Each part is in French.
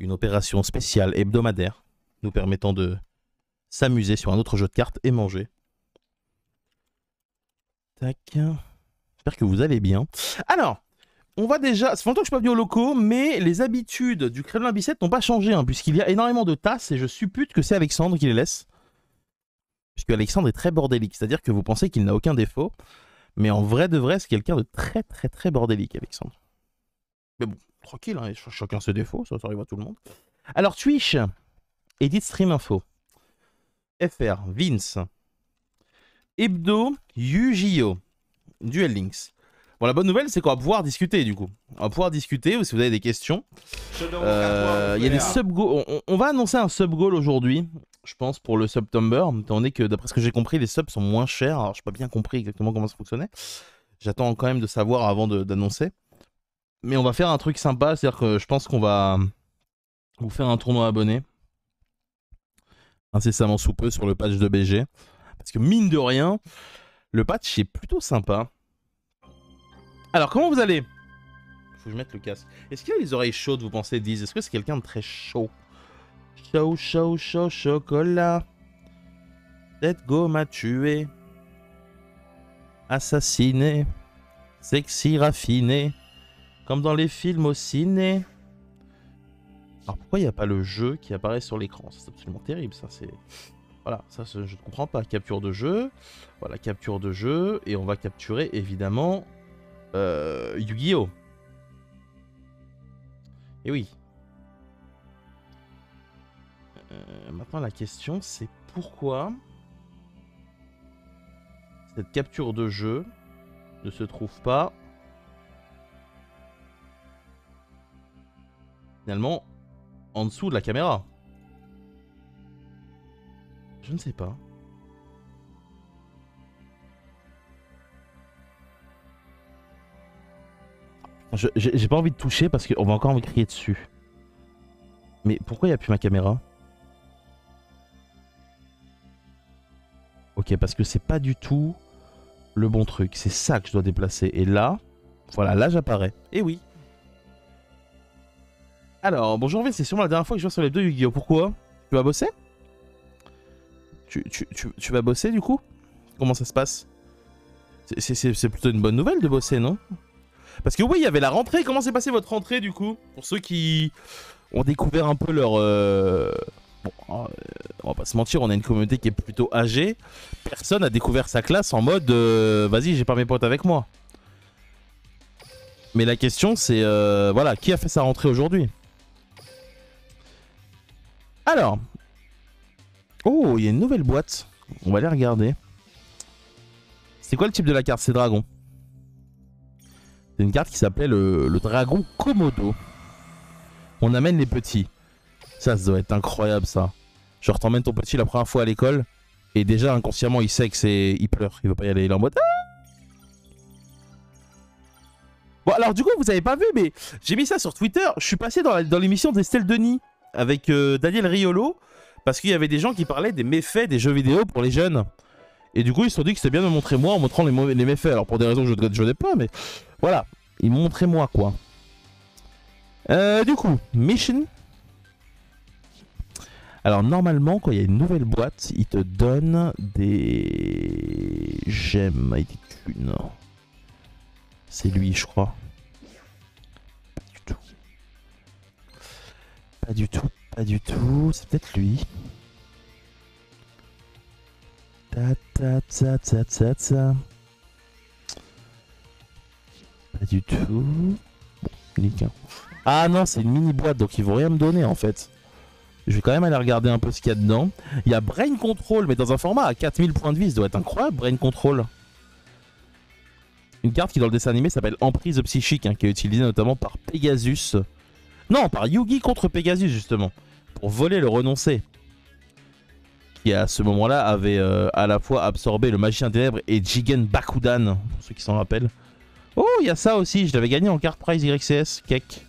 Une opération spéciale hebdomadaire nous permettant de s'amuser sur un autre jeu de cartes et manger. Tac. J'espère que vous allez bien. Alors, on va déjà... Ça fait longtemps que je suis pas venu au locaux, mais les habitudes du Kremlin Bicêtre n'ont pas changé, hein, puisqu'il y a énormément de tasses et je suppute que c'est Alexandre qui les laisse. Puisque Alexandre est très bordélique, c'est-à-dire que vous pensez qu'il n'a aucun défaut, mais en vrai de vrai, c'est quelqu'un de très très très bordélique, Alexandre. Mais bon, tranquille, hein, chacun ses défauts, ça arrive à tout le monde. Alors, Twitch, Edit Stream Info, FR, Vince, Hebdo, Yu-Gi-Oh, Duel Links. Bon, la bonne nouvelle, c'est qu'on va pouvoir discuter, du coup. On va pouvoir discuter, si vous avez des questions. Il y a des sub-goals. On va annoncer un sub-goal aujourd'hui, je pense, pour le September, étant donné que, d'après ce que j'ai compris, les subs sont moins chers. Alors, je n'ai pas bien compris exactement comment ça fonctionnait. J'attends quand même de savoir avant d'annoncer. Mais on va faire un truc sympa, c'est-à-dire que je pense qu'on va vous faire un tournoi abonné incessamment sous peu sur le patch de BG. Parce que mine de rien, le patch est plutôt sympa. Alors, comment vous allez? Faut que je mette le casque. Est-ce qu'il a les oreilles chaudes, vous pensez, Diz? Est-ce que c'est quelqu'un de très chaud? Chaud, chaud, chaud, chocolat. Cette go m'a tué. Assassiné. Sexy, raffiné. Comme dans les films au ciné. Alors, pourquoi il n'y a pas le jeu qui apparaît sur l'écran? C'est absolument terrible, ça, c'est... Voilà, ça, je ne comprends pas. Capture de jeu. Voilà, capture de jeu. Et on va capturer, évidemment... Yu-Gi-Oh! Et oui. Maintenant, la question, c'est pourquoi cette capture de jeu ne se trouve pas finalement en dessous de la caméra. Je ne sais pas. J'ai pas envie de toucher parce qu'on va encore me crier dessus. Mais pourquoi il n'y a plus ma caméra? Ok, parce que c'est pas du tout le bon truc. C'est ça que je dois déplacer. Et là, voilà, là j'apparais. Et oui. Alors, bonjour V, c'est sûrement la dernière fois que je joue sur les deux Yu-Gi-Oh! Pourquoi? Tu vas bosser? Tu vas bosser du coup? Comment ça se passe? C'est plutôt une bonne nouvelle de bosser, non? Parce que oui, il y avait la rentrée. Comment s'est passée votre rentrée du coup? Pour ceux qui ont découvert un peu leur... Bon, on va pas se mentir, on a une communauté qui est plutôt âgée. Personne a découvert sa classe en mode vas-y, j'ai pas mes potes avec moi. Mais la question c'est voilà, qui a fait sa rentrée aujourd'hui? Alors. Oh, il y a une nouvelle boîte. On va aller regarder. C'est quoi le type de la carte? C'est dragon. C'est une carte qui s'appelait le dragon Komodo. On amène les petits. Ça doit être incroyable ça. Genre t'emmènes ton petit la première fois à l'école et déjà inconsciemment il sait que c'est... Il pleure, il veut pas y aller, il est en mode... Bon alors du coup vous avez pas vu mais j'ai mis ça sur Twitter. Je suis passé dans l'émission d'Estelle Denis avec Daniel Riolo parce qu'il y avait des gens qui parlaient des méfaits des jeux vidéo pour les jeunes. Et du coup ils se sont dit que c'était bien de me montrer moi en montrant les méfaits. Alors pour des raisons que je n'ai pas mais voilà. Ils m'ont montré moi quoi. Du coup, Mission. Alors normalement quand il y a une nouvelle boîte, il te donne des gemmes et des thunes. C'est lui je crois. Pas du tout. Pas du tout, pas du tout. C'est peut-être lui. Ta ta ta ta ta ta. Pas du tout. Bon, nickel. Ah non, c'est une mini boîte donc ils vont rien me donner en fait. Je vais quand même aller regarder un peu ce qu'il y a dedans. Il y a Brain Control, mais dans un format à 4000 points de vie. Ça doit être incroyable, Brain Control. Une carte qui, dans le dessin animé, s'appelle Emprise Psychique, hein, qui est utilisée notamment par Pegasus. Non, par Yugi contre Pegasus, justement. Pour voler le renoncé. Qui, à ce moment-là, avait à la fois absorbé le Magicien Ténèbres et Jigen Bakudan, pour ceux qui s'en rappellent. Oh, il y a ça aussi. Je l'avais gagné en carte prize YCS, Kek.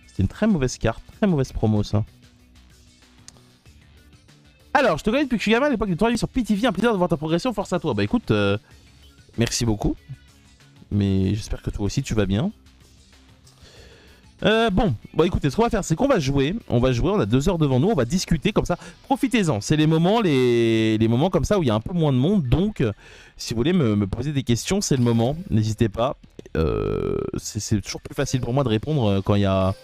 C'était une très mauvaise carte. Très mauvaise promo, ça. Alors, je te connais depuis que je suis gamin à l'époque des tournois sur PTV. Un plaisir de voir ta progression, force à toi. Bah écoute, merci beaucoup. Mais j'espère que toi aussi tu vas bien. Bon, écoutez, ce qu'on va faire, c'est qu'on va jouer. On a 2 heures devant nous, on va discuter comme ça. Profitez-en, c'est les moments comme ça où il y a un peu moins de monde. Donc, si vous voulez me poser des questions, c'est le moment. N'hésitez pas. C'est toujours plus facile pour moi de répondre quand il y a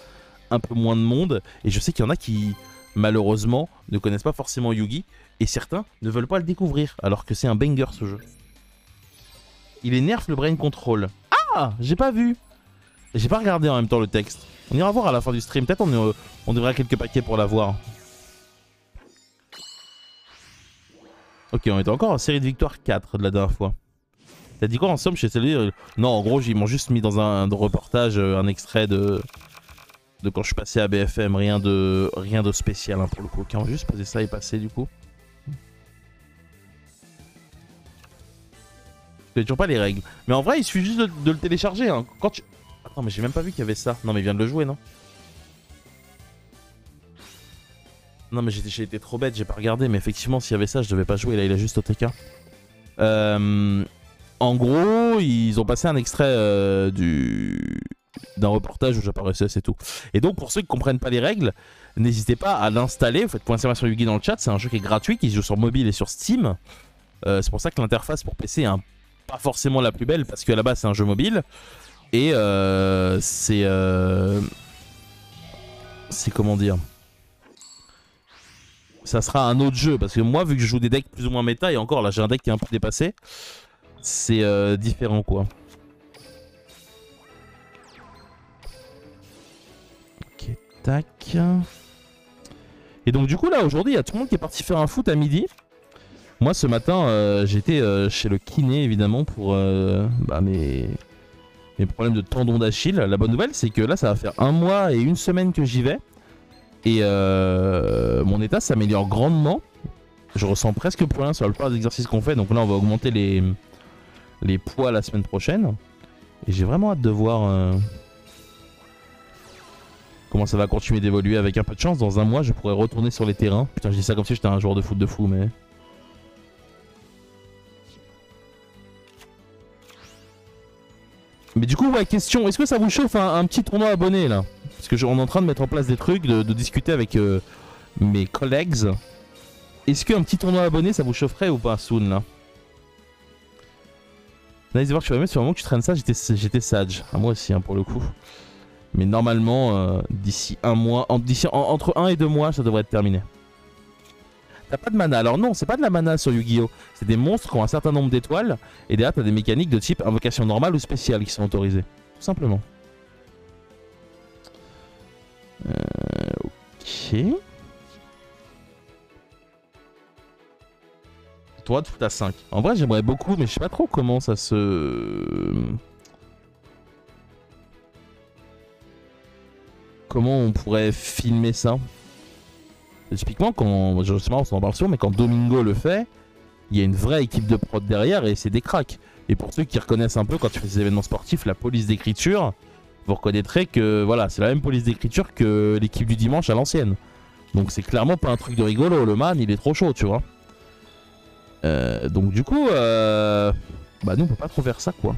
un peu moins de monde. Et je sais qu'il y en a qui, malheureusement, ne connaissent pas forcément Yugi. Et certains ne veulent pas le découvrir, alors que c'est un banger ce jeu. Il énerve le brain control. Ah, j'ai pas vu. J'ai pas regardé en même temps le texte. On ira voir à la fin du stream. Peut-être on devrait quelques paquets pour la voir. Ok, on était encore en série de victoires 4 de la dernière fois. T'as dit quoi en somme chez celle-là? Non, en gros, ils m'ont juste mis dans un reportage un extrait de quand je suis passé à BFM. Rien de spécial hein, pour le coup. Ok, on va juste poser ça et passer du coup. Je connais toujours pas les règles. Mais en vrai, il suffit juste de le télécharger. Hein. Quand tu... Attends, mais j'ai même pas vu qu'il y avait ça. Non, mais il vient de le jouer, non? Non, mais j'ai été trop bête, j'ai pas regardé. Mais effectivement, s'il y avait ça, je devais pas jouer. Là, il a juste OTK. En gros, ils ont passé un extrait d'un reportage où j'apparaissais, c'est tout. Et donc, pour ceux qui comprennent pas les règles, n'hésitez pas à l'installer. Vous faites .sur Yugi dans le chat. C'est un jeu qui est gratuit, qui se joue sur mobile et sur Steam. C'est pour ça que l'interface pour PC est pas forcément la plus belle, parce qu'à la base, c'est un jeu mobile. Et c'est comment dire, ça sera un autre jeu parce que moi vu que je joue des decks plus ou moins méta et encore là j'ai un deck qui est un peu dépassé, c'est différent quoi. Ok, tac. Et donc du coup là aujourd'hui il y a tout le monde qui est parti faire un foot à midi. Moi ce matin j'étais chez le kiné évidemment pour mes problèmes de tendon d'Achille. La bonne nouvelle, c'est que là, ça va faire 1 mois et 1 semaine que j'y vais. Et mon état s'améliore grandement. Je ressens presque plus rien sur la plupart des exercices qu'on fait. Donc là, on va augmenter les poids la semaine prochaine. Et j'ai vraiment hâte de voir comment ça va continuer d'évoluer. Avec un peu de chance, dans 1 mois, je pourrais retourner sur les terrains. Putain, je dis ça comme si j'étais un joueur de foot de fou, mais... Mais du coup, ouais, question, est-ce que ça vous chauffe un petit tournoi abonné là? Parce que on est en train de mettre en place des trucs, de discuter avec mes collègues. Est-ce qu'un petit tournoi abonné ça vous chaufferait ou pas, soon là? Nice de voir que tu vas mettre sur le moment que tu traînes ça, j'étais sage. Ah, moi aussi, hein, pour le coup. Mais normalement, d'ici 1 mois, entre 1 et 2 mois, ça devrait être terminé. T'as pas de mana. Alors non, c'est pas de la mana sur Yu-Gi-Oh! C'est des monstres qui ont un certain nombre d'étoiles. Et derrière, t'as des mécaniques de type invocation normale ou spéciale qui sont autorisées. Tout simplement. Ok. Toi, tout à 5. En vrai, j'aimerais beaucoup, mais je sais pas trop comment ça se... Comment on pourrait filmer ça? Typiquement, quand, justement, on s'en parle souvent, mais quand Domingo le fait, il y a une vraie équipe de prod derrière et c'est des cracks. Et pour ceux qui reconnaissent un peu quand tu fais ces événements sportifs, la police d'écriture, vous reconnaîtrez que voilà, c'est la même police d'écriture que l'équipe du dimanche à l'ancienne. Donc c'est clairement pas un truc de rigolo, le man il est trop chaud, tu vois. Donc du coup, bah nous on peut pas trop faire ça quoi.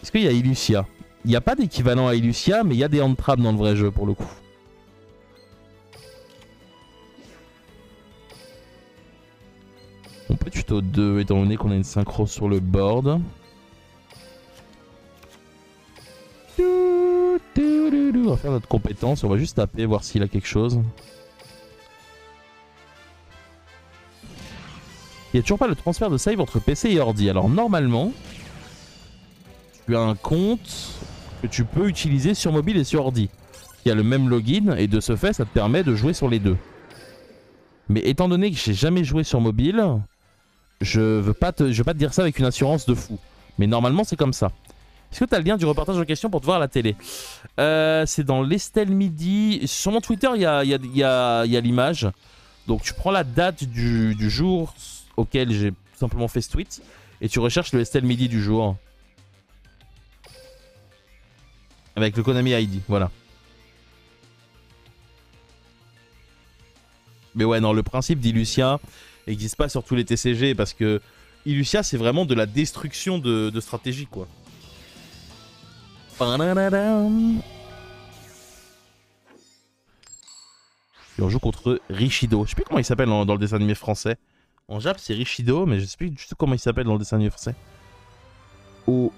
Est-ce qu'il y a Illucia? Il n'y a pas d'équivalent à Illucia, mais il y a des hand traps dans le vrai jeu pour le coup. On peut tuto 2 étant donné qu'on a une synchro sur le board. On va faire notre compétence, on va juste taper, voir s'il a quelque chose. Il n'y a toujours pas le transfert de save entre PC et ordi. Alors normalement, tu as un compte que tu peux utiliser sur mobile et sur ordi. Il y a le même login et de ce fait, ça te permet de jouer sur les deux. Mais étant donné que j'ai jamais joué sur mobile, je veux pas te dire ça avec une assurance de fou. Mais normalement, c'est comme ça. Est-ce que tu as le lien du reportage en question pour te voir à la télé? C'est dans l'Estelle Midi. Sur mon Twitter, il y a l'image. Donc tu prends la date du jour auquel j'ai simplement fait ce tweet et tu recherches le Estelle Midi du jour. Avec le Konami ID, voilà. Mais ouais, non, le principe d'Illucia n'existe pas sur tous les TCG parce que Illucia, c'est vraiment de la destruction de stratégie, quoi. Panadadam. Et on joue contre Rishido. Je sais plus comment il s'appelle dans le dessin animé français. En Jap, c'est Rishido, mais je sais plus du tout comment il s'appelle dans le dessin animé français. Au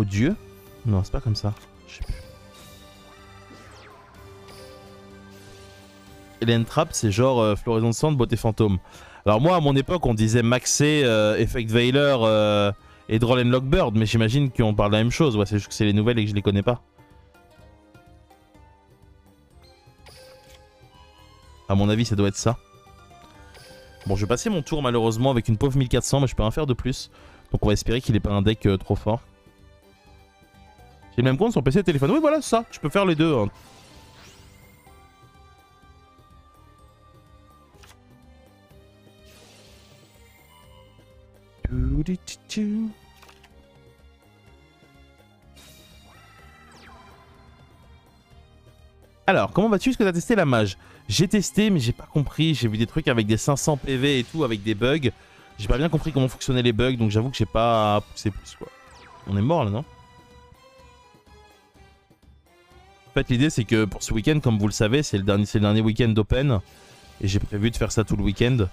dieu? Non, c'est pas comme ça. Je sais plus. Alien Trap, c'est genre floraison de cendre, beauté fantôme. Alors moi, à mon époque, on disait Maxé, Effect Veiler et Droll and Lockbird, mais j'imagine qu'on parle de la même chose. Ouais, c'est juste que c'est les nouvelles et que je les connais pas. À mon avis, ça doit être ça. Bon, je vais passer mon tour malheureusement avec une pauvre 1400, mais je peux rien faire de plus. Donc on va espérer qu'il ait pas un deck trop fort. J'ai le même compte sur PC et téléphone. Oui, voilà, ça. Je peux faire les deux. Hein. Alors, comment vas-tu? Est-ce que tu as testé la mage? J'ai testé, mais j'ai pas compris. J'ai vu des trucs avec des 500 PV et tout, avec des bugs. J'ai pas bien compris comment fonctionnaient les bugs, donc j'avoue que j'ai pas poussé plus, quoi. On est mort, là, non? En fait, l'idée, c'est que pour ce week-end, comme vous le savez, c'est le dernier week-end d'Open. Et j'ai prévu de faire ça tout le week-end.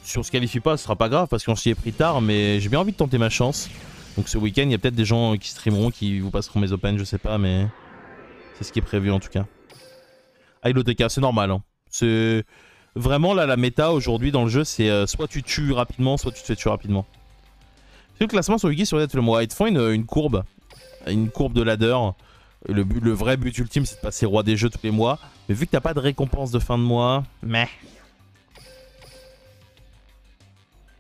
Si on se qualifie pas, ce sera pas grave, parce qu'on s'y est pris tard, mais j'ai bien envie de tenter ma chance. Donc ce week-end, il y a peut-être des gens qui streameront, qui vous passeront mes Open, je sais pas, mais... C'est ce qui est prévu en tout cas. Ah, ILOTK, c'est normal. Hein. C'est vraiment là la méta aujourd'hui dans le jeu, c'est soit tu tues rapidement, soit tu te fais tuer rapidement. Le classement sur Wiki sur Reddit le mois, ils te font une courbe de ladder. Le vrai but ultime, c'est de passer roi des jeux tous les mois. Mais vu que t'as pas de récompense de fin de mois, mais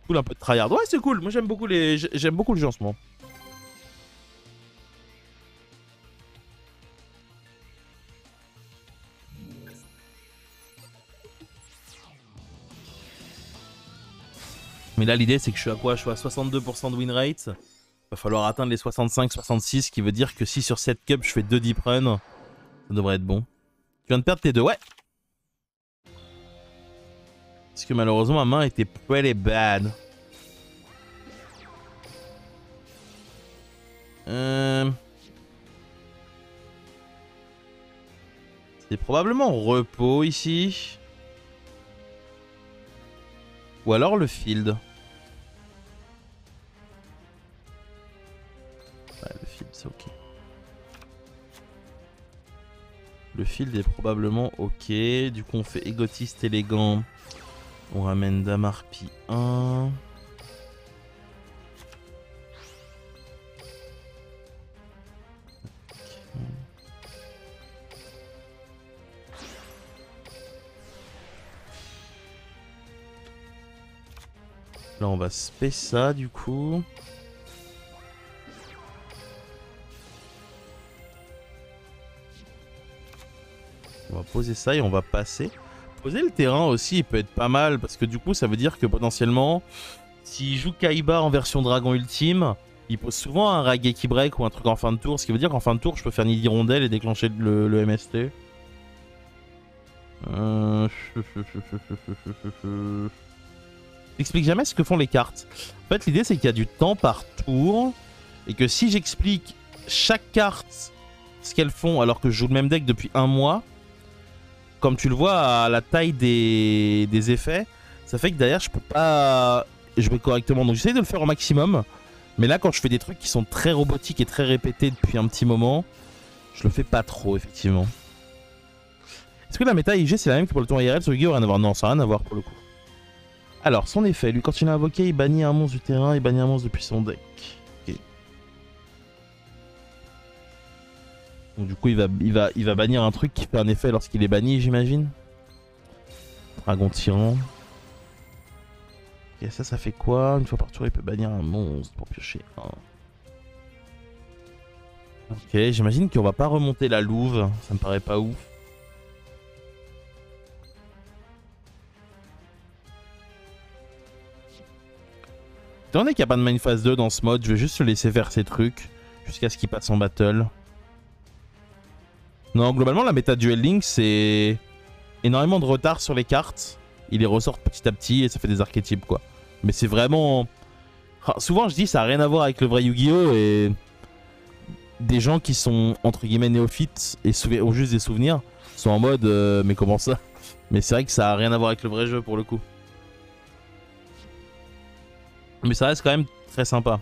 cool, un peu de tryhard. Ouais, c'est cool. Moi j'aime beaucoup le jeu en ce moment. Mais là, l'idée, c'est que je suis à quoi? Je suis à 62% de win rate. Va falloir atteindre les 65-66, ce qui veut dire que si sur 7 cups, je fais 2 deep run, ça devrait être bon. Tu viens de perdre tes deux, ouais. Parce que malheureusement, ma main était pretty bad. C'est probablement repos ici. Ou alors le field. Ouais, le field, c'est ok. Le field est probablement ok. Du coup, on fait égotiste élégant. On ramène Damarpi 1. Là, on va spé ça du coup. On va poser ça et on va passer. Poser le terrain aussi, il peut être pas mal parce que du coup, ça veut dire que potentiellement, s'il joue Kaiba en version Dragon Ultime, il pose souvent un Raigeki Break ou un truc en fin de tour. Ce qui veut dire qu'en fin de tour, je peux faire Nidhi Rondelle et déclencher le MST. J'explique jamais ce que font les cartes. En fait, l'idée, c'est qu'il y a du temps par tour. Et que si j'explique chaque carte ce qu'elles font alors que je joue le même deck depuis un mois, comme tu le vois à la taille des effets, ça fait que derrière, je peux pas jouer correctement. Donc j'essaie de le faire au maximum. Mais là, quand je fais des trucs qui sont très robotiques et très répétés depuis un petit moment, je le fais pas trop, effectivement. Est-ce que la méta IG, c'est la même que pour le tour IRL sur Yu-Gi-Oh? Rien à voir. Non, ça n'a rien à voir pour le coup. Alors, son effet, lui, quand il a invoqué, il bannit un monstre du terrain, il bannit un monstre depuis son deck. Ok. Donc du coup, il va bannir un truc qui fait un effet lorsqu'il est banni, j'imagine. Dragon tyran. Ok, ça fait quoi? Une fois par tour, il peut bannir un monstre pour piocher un. Ok, j'imagine qu'on va pas remonter la louve, ça me paraît pas ouf. Étant donné qu'il n'y a pas de main phase 2 dans ce mode, je vais juste le laisser faire ses trucs jusqu'à ce qu'il passe en battle. Non, globalement, la méta Duel Link, c'est énormément de retard sur les cartes. Il les ressort petit à petit et ça fait des archétypes, quoi. Mais c'est vraiment... Souvent, je dis ça n'a rien à voir avec le vrai Yu-Gi-Oh! Et des gens qui sont entre guillemets néophytes et ont juste des souvenirs sont en mode mais comment ça? Mais c'est vrai que ça a rien à voir avec le vrai jeu pour le coup. Mais ça reste quand même très sympa.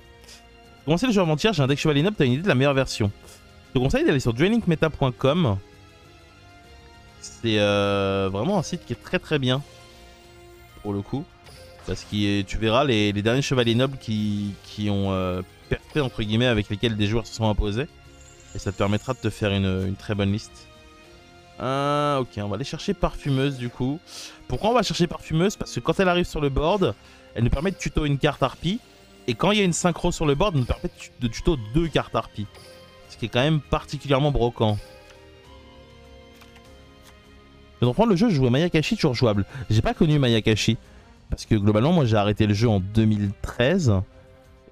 Pour commencer le jeu avant-hier, j'ai un deck chevalier noble, t'as une idée de la meilleure version. Je te conseille d'aller sur duelinkmeta.com. C'est vraiment un site qui est très très bien pour le coup. Parce que tu verras les derniers chevaliers nobles qui ont percé entre guillemets avec lesquels des joueurs se sont imposés. Et ça te permettra de te faire une très bonne liste. Ok, on va aller chercher Parfumeuse du coup. Pourquoi on va chercher Parfumeuse? Parce que quand elle arrive sur le board, elle nous permet de tuto une carte harpie. Et quand il y a une synchro sur le board, elle nous permet de tuto 2 cartes harpie. Ce qui est quand même particulièrement brocant. Pour reprendre le jeu, je joue à Mayakashi, toujours jouable. J'ai pas connu Mayakashi. Parce que globalement, moi j'ai arrêté le jeu en 2013.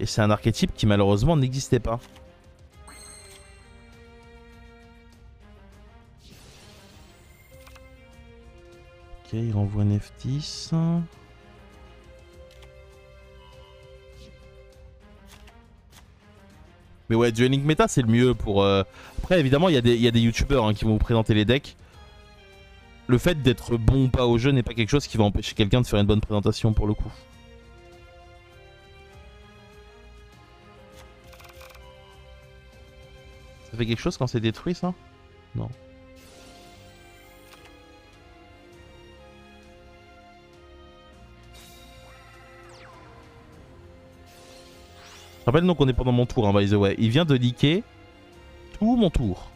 Et c'est un archétype qui malheureusement n'existait pas. Ok, il renvoie Neftis. Mais ouais, Duel Link Meta c'est le mieux pour... Après évidemment il y a des youtubeurs hein, qui vont vous présenter les decks. Le fait d'être bon ou pas au jeu n'est pas quelque chose qui va empêcher quelqu'un de faire une bonne présentation pour le coup. Ça fait quelque chose quand c'est détruit ça? Non. Je rappelle donc qu'on est pendant mon tour, hein, by the way. Il vient de leaker tout mon tour.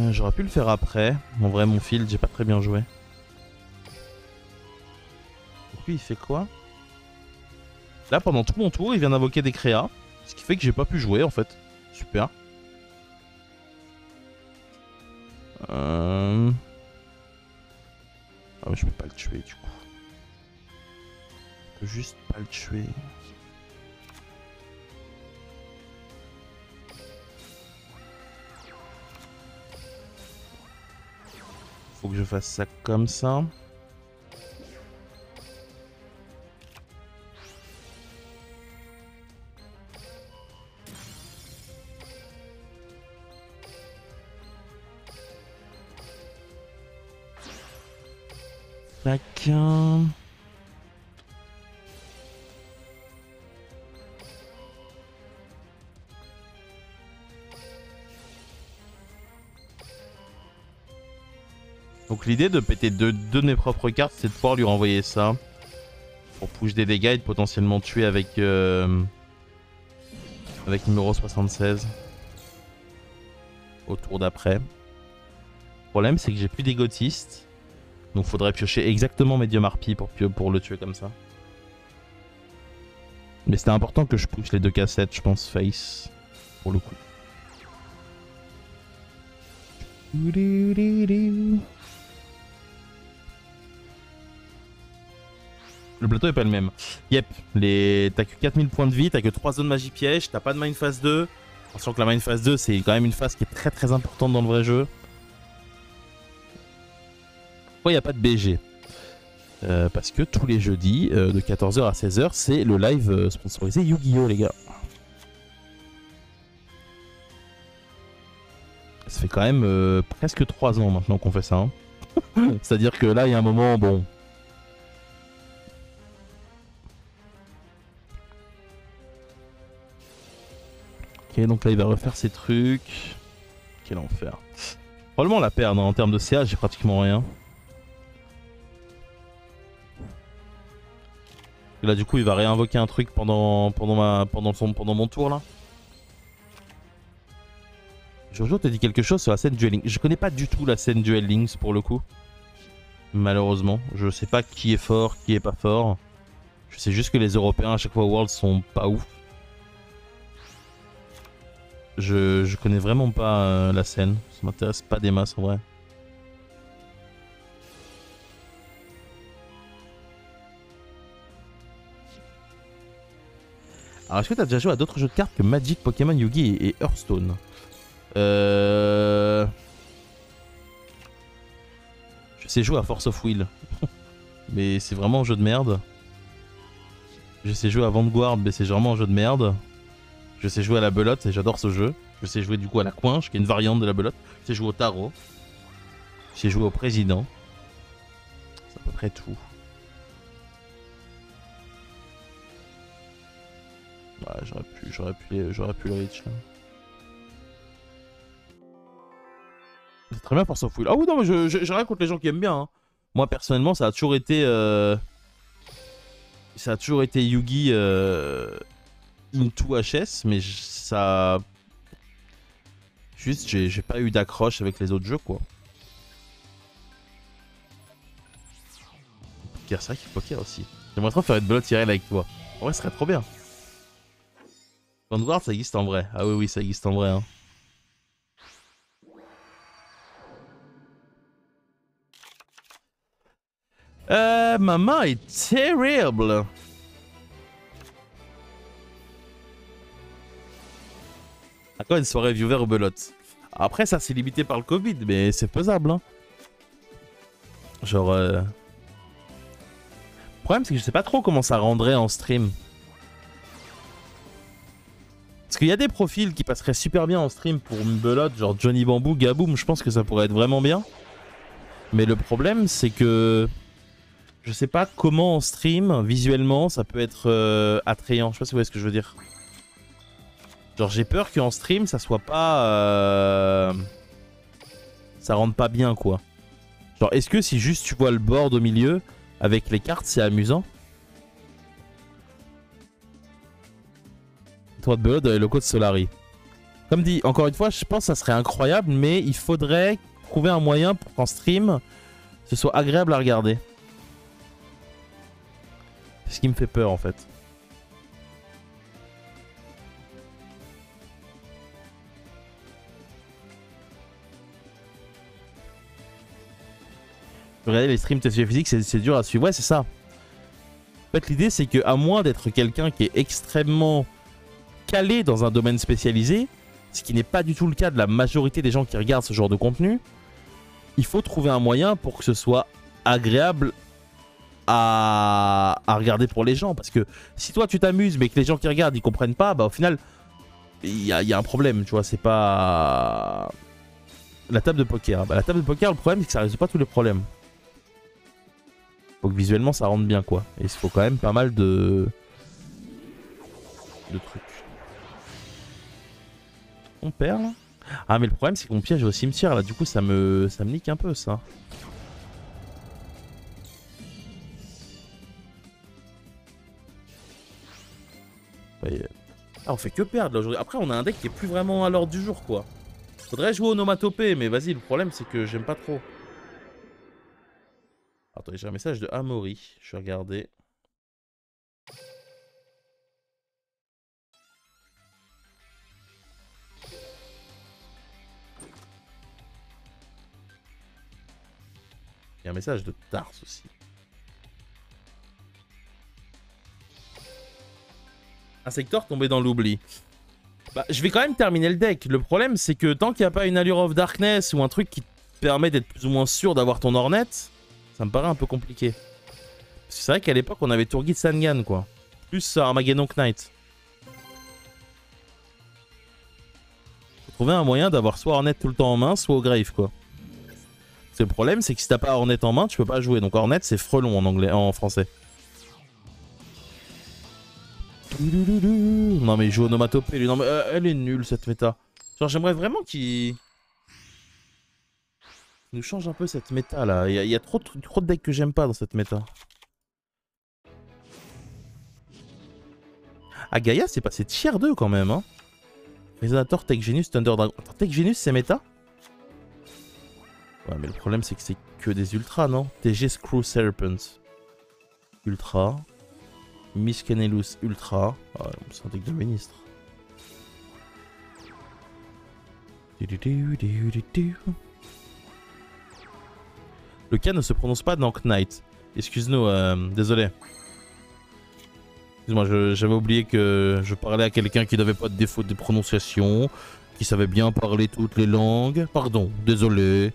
J'aurais pu le faire après. En vrai, mon field, j'ai pas très bien joué. Et puis, il fait quoi? Là, pendant tout mon tour, il vient d'invoquer des créas. Ce qui fait que j'ai pas pu jouer, en fait. Super. Ah mais je peux pas le tuer du coup. Je peux juste pas le tuer. Faut que je fasse ça comme ça. Tac. Donc l'idée de péter deux de mes propres cartes, c'est de pouvoir lui renvoyer ça. Pour push des dégâts et de potentiellement tuer avec numéro 76. Au tour d'après. Le problème c'est que j'ai plus d'égotiste. Donc faudrait piocher exactement Medium Harpie pour le tuer comme ça. Mais c'était important que je push les 2 cassettes, je pense, face. Pour le coup. Le plateau est pas le même. Yep, t'as que 4000 points de vie, t'as que 3 zones magie piège, t'as pas de main phase 2. Attention que la main phase 2 c'est quand même une phase qui est très très importante dans le vrai jeu. Pourquoi il n'y a pas de BG? Parce que tous les jeudis, de 14h à 16h, c'est le live sponsorisé Yu-Gi-Oh les gars. Ça fait quand même presque 3 ans maintenant qu'on fait ça. Hein. C'est-à-dire que là, il y a un moment, bon... Ok, donc là, il va refaire ses trucs. Quel enfer. Probablement la perdre, hein. En termes de CA, j'ai pratiquement rien. Et là, du coup, il va réinvoquer un truc pendant mon tour, là. Jojo te dit quelque chose sur la scène Duel Links. Je connais pas du tout la scène Duel Links, pour le coup. Malheureusement. Je sais pas qui est fort, qui est pas fort. Je sais juste que les Européens, à chaque fois, World, sont pas ouf. Je connais vraiment pas la scène. Ça m'intéresse pas des masses, en vrai. Alors, est-ce que t'as déjà joué à d'autres jeux de cartes que Magic, Pokémon, Yu-Gi et Hearthstone? sais jouer à Force of Will. Mais c'est vraiment un jeu de merde. Je sais jouer à Vanguard, mais c'est vraiment un jeu de merde. Je sais jouer à la belote et j'adore ce jeu. Je sais jouer du coup à la coinche, qui est une variante de la belote. Je sais jouer au tarot. Je sais jouer au président. C'est à peu près tout. Ouais, j'aurais pu le reach là. C'est très bien Force of Will. Ah oui non mais j'ai rien contre les gens qui aiment bien. Hein. Moi personnellement ça a toujours été Yugi into HS, mais ça juste j'ai pas eu d'accroche avec les autres jeux quoi. Poker, c'est vrai qu'il y a Poker aussi. J'aimerais trop faire une belote IRL avec toi. En vrai ce serait trop bien. Vanguard ça existe en vrai. Ah oui ça existe en vrai hein. Ma main est terrible. À quoi une soirée viewer ou belote? Après ça c'est limité par le Covid mais c'est faisable hein. Genre Le problème c'est que je sais pas trop comment ça rendrait en stream. Parce qu'il y a des profils qui passeraient super bien en stream pour une belote, genre Johnny Bamboo, Gaboom, je pense que ça pourrait être vraiment bien. Mais le problème c'est que je sais pas comment en stream, visuellement, ça peut être attrayant. Je sais pas si vous voyez ce que je veux dire. Genre j'ai peur qu'en stream ça soit pas... ça rende pas bien quoi. Genre est-ce que si juste tu vois le board au milieu avec les cartes c'est amusant? Toi de belote dans les locaux de Solari. Comme dit, encore une fois je pense que ça serait incroyable mais il faudrait trouver un moyen pour qu'en stream ce soit agréable à regarder. C'est ce qui me fait peur en fait. Regarder les streams TCG physique, c'est dur à suivre. Ouais, c'est ça. En fait, l'idée, c'est qu'à moins d'être quelqu'un qui est extrêmement calé dans un domaine spécialisé, ce qui n'est pas du tout le cas de la majorité des gens qui regardent ce genre de contenu, il faut trouver un moyen pour que ce soit agréable à regarder pour les gens. Parce que si toi, tu t'amuses, mais que les gens qui regardent, ils comprennent pas, bah au final, il y a un problème, tu vois. C'est pas... La table de poker. Bah, la table de poker, le problème, c'est que ça résout pas tous les problèmes. Faut que visuellement ça rentre bien quoi. Et il faut quand même pas mal de trucs. On perd là. Ah mais le problème c'est qu'on piège au cimetière là, du coup ça me nique un peu ça. Ouais. Ah on fait que perdre là aujourd'hui. Après on a un deck qui est plus vraiment à l'ordre du jour quoi. Faudrait jouer au nomatopée mais vas-y le problème c'est que j'aime pas trop. Attendez, j'ai un message de Amaury, je vais regarder. Il y a un message de Tars aussi. Un secteur tombé dans l'oubli. Bah, je vais quand même terminer le deck. Le problème, c'est que tant qu'il n'y a pas une Allure of Darkness ou un truc qui te permet d'être plus ou moins sûr d'avoir ton Hornet, ça me paraît un peu compliqué. Parce que c'est vrai qu'à l'époque, on avait Turgid Sangan, quoi. Plus Armageddon Knight. Faut trouver un moyen d'avoir soit Hornet tout le temps en main, soit au grave, quoi. Parce que le problème, c'est que si t'as pas Hornet en main, tu peux pas jouer. Donc Hornet, c'est frelon en anglais, en français. Non mais il joue au nomatopée lui. Non mais elle est nulle cette méta. Genre j'aimerais vraiment qu'il nous change un peu cette méta là. Il y a trop de decks que j'aime pas dans cette méta. Ah Gaïa c'est passé tier 2 quand même hein. Resonator, Tech Genius, Thunder Dragon. Attends, Tech Genius c'est méta? Ouais mais le problème c'est que c'est que des ultras non? TG Screw Serpent. Ultra. Miss Canelus Ultra. Ah, c'est un deck de ministre. Le K ne se prononce pas dans Knight. Excuse-nous, désolé. Excuse-moi, j'avais oublié que je parlais à quelqu'un qui n'avait pas de défaut de prononciation, qui savait bien parler toutes les langues. Pardon, désolé.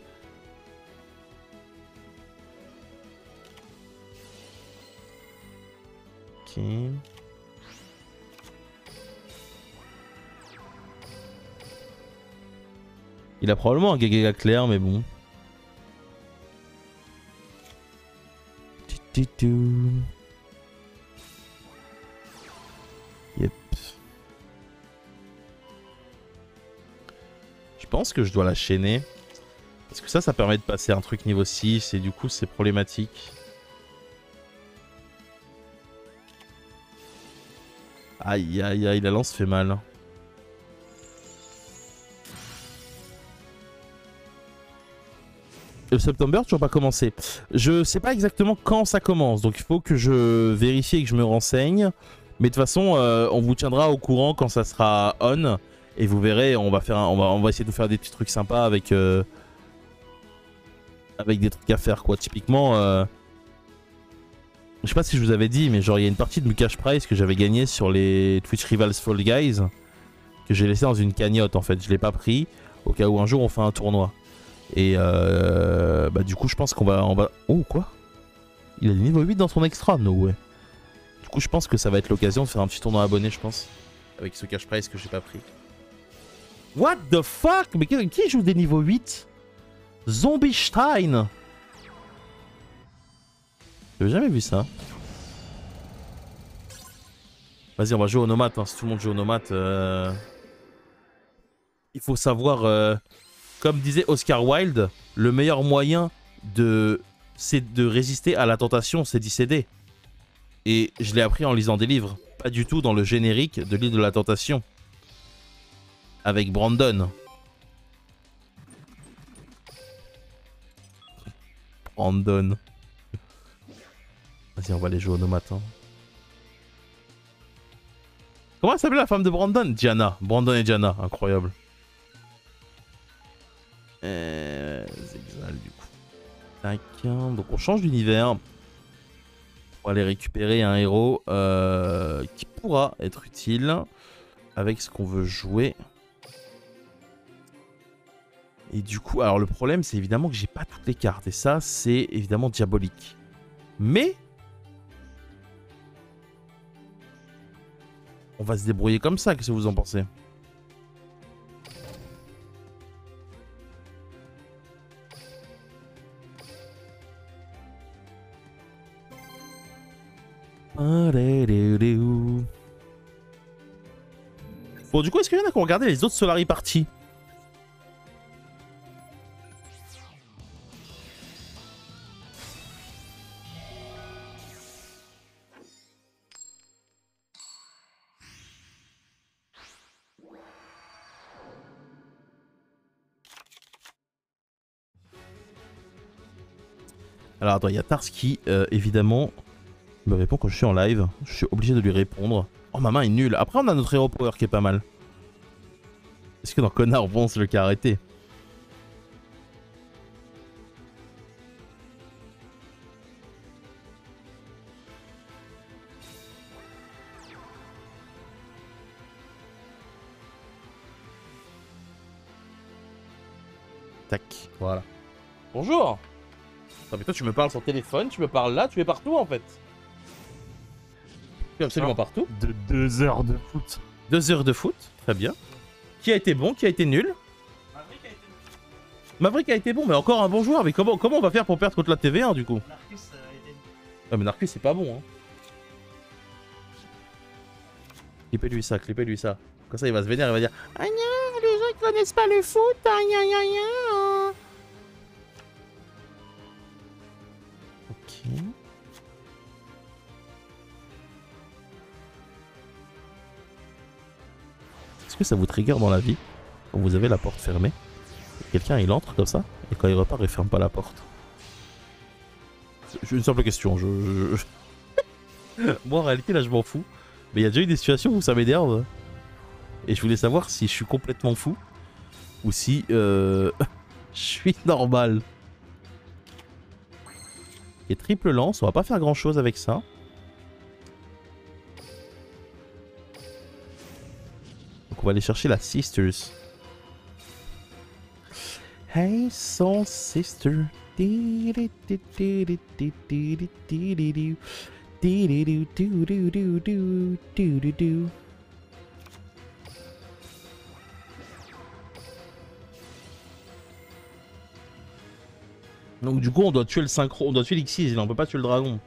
Ok. Il a probablement un Gagaga clair, mais bon. Yep. Je pense que je dois la chaîner. Parce que ça permet de passer un truc niveau 6 et du coup c'est problématique. Aïe aïe aïe, la lance fait mal. Le September, toujours pas commencé. Je sais pas exactement quand ça commence, donc il faut que je vérifie et que je me renseigne. Mais de toute façon, on vous tiendra au courant quand ça sera on. Et vous verrez, on va essayer de faire des petits trucs sympas avec des trucs à faire quoi. Typiquement, je sais pas si je vous avais dit, mais genre il y a une partie de Cash Prize que j'avais gagné sur les Twitch Rivals Fall Guys que j'ai laissé dans une cagnotte en fait. Je l'ai pas pris au cas où un jour on fait un tournoi. Et bah du coup je pense qu'on va... Oh quoi? Il a le niveau 8 dans son extra, no way. Du coup je pense que ça va être l'occasion de faire un petit tournoi abonné je pense. Avec ce cash prize que j'ai pas pris. What the fuck? Mais qui joue des niveaux 8? Zombie Stein. J'avais jamais vu ça. Vas-y on va jouer au nomade hein. Si tout le monde joue au nomade il faut savoir... Comme disait Oscar Wilde, le meilleur moyen de résister à la tentation, c'est d'y céder. Et je l'ai appris en lisant des livres, pas du tout dans le générique de l'île de la tentation. Avec Brandon. Brandon. Vas-y, on va aller jouer au nomade. Hein. Comment elle s'appelle la femme de Brandon? Diana. Brandon et Diana, incroyable. Zexal du coup. Tac. Donc on change d'univers. On va aller récupérer un héros qui pourra être utile avec ce qu'on veut jouer. Et du coup, alors le problème c'est évidemment que j'ai pas toutes les cartes. Et ça c'est évidemment diabolique. Mais on va se débrouiller comme ça, qu'est-ce que vous en pensez? Bon, du coup, est-ce qu'il y en a qui ont regardé les autres Solari Party? Alors, attends, il y a Tars qui, évidemment, me répond quand je suis en live. Je suis obligé de lui répondre. Oh, ma main est nulle. Après, on a notre Hero Power qui est pas mal. Est-ce que dans Connard, bon, c'est le cas arrêté? Tac, voilà. Bonjour. Non mais toi tu me parles sur téléphone, tu me parles là, tu es partout en fait. Tu es absolument partout. De 2 heures de foot. 2 heures de foot, très bien. Qui a été bon, qui a été nul? Maverick a été bon. Maverick a été bon, mais encore un bon joueur. Mais comment on va faire pour perdre contre la TV1 du coup? Narcus a été bon. Ah mais Narcus c'est pas bon hein. Clippez-lui ça, clippez-lui ça. Comme ça il va se vénérer, il va dire ah non, les gens ils connaissent pas le foot, aïe aïe aïe aïe. Ok. Est-ce que ça vous trigger dans la vie quand vous avez la porte fermée? Quelqu'un il entre comme ça et quand il repart il ferme pas la porte. C'est une simple question. Moi en réalité là je m'en fous. Mais il y a déjà eu des situations où ça m'énerve. Et je voulais savoir si je suis complètement fou ou si je suis normal. Et triple lance, on va pas faire grand chose avec ça. Donc on va aller chercher la Sisters. Hey soul sister. Donc du coup on doit tuer le synchro, on doit tuer l'Xyz, on peut pas tuer le dragon.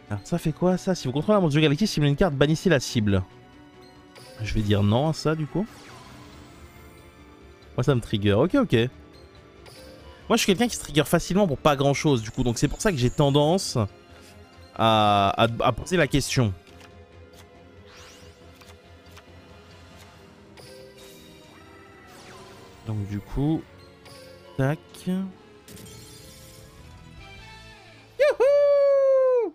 Alors ça fait quoi ça? Si vous contrôlez un monstre de Galaxy, ciblez une carte, bannissez la cible. Je vais dire non à ça du coup. Moi ça me trigger, ok. Moi je suis quelqu'un qui se trigger facilement pour pas grand chose du coup, donc c'est pour ça que j'ai tendance à poser la question. Donc du coup, tac. Youhou!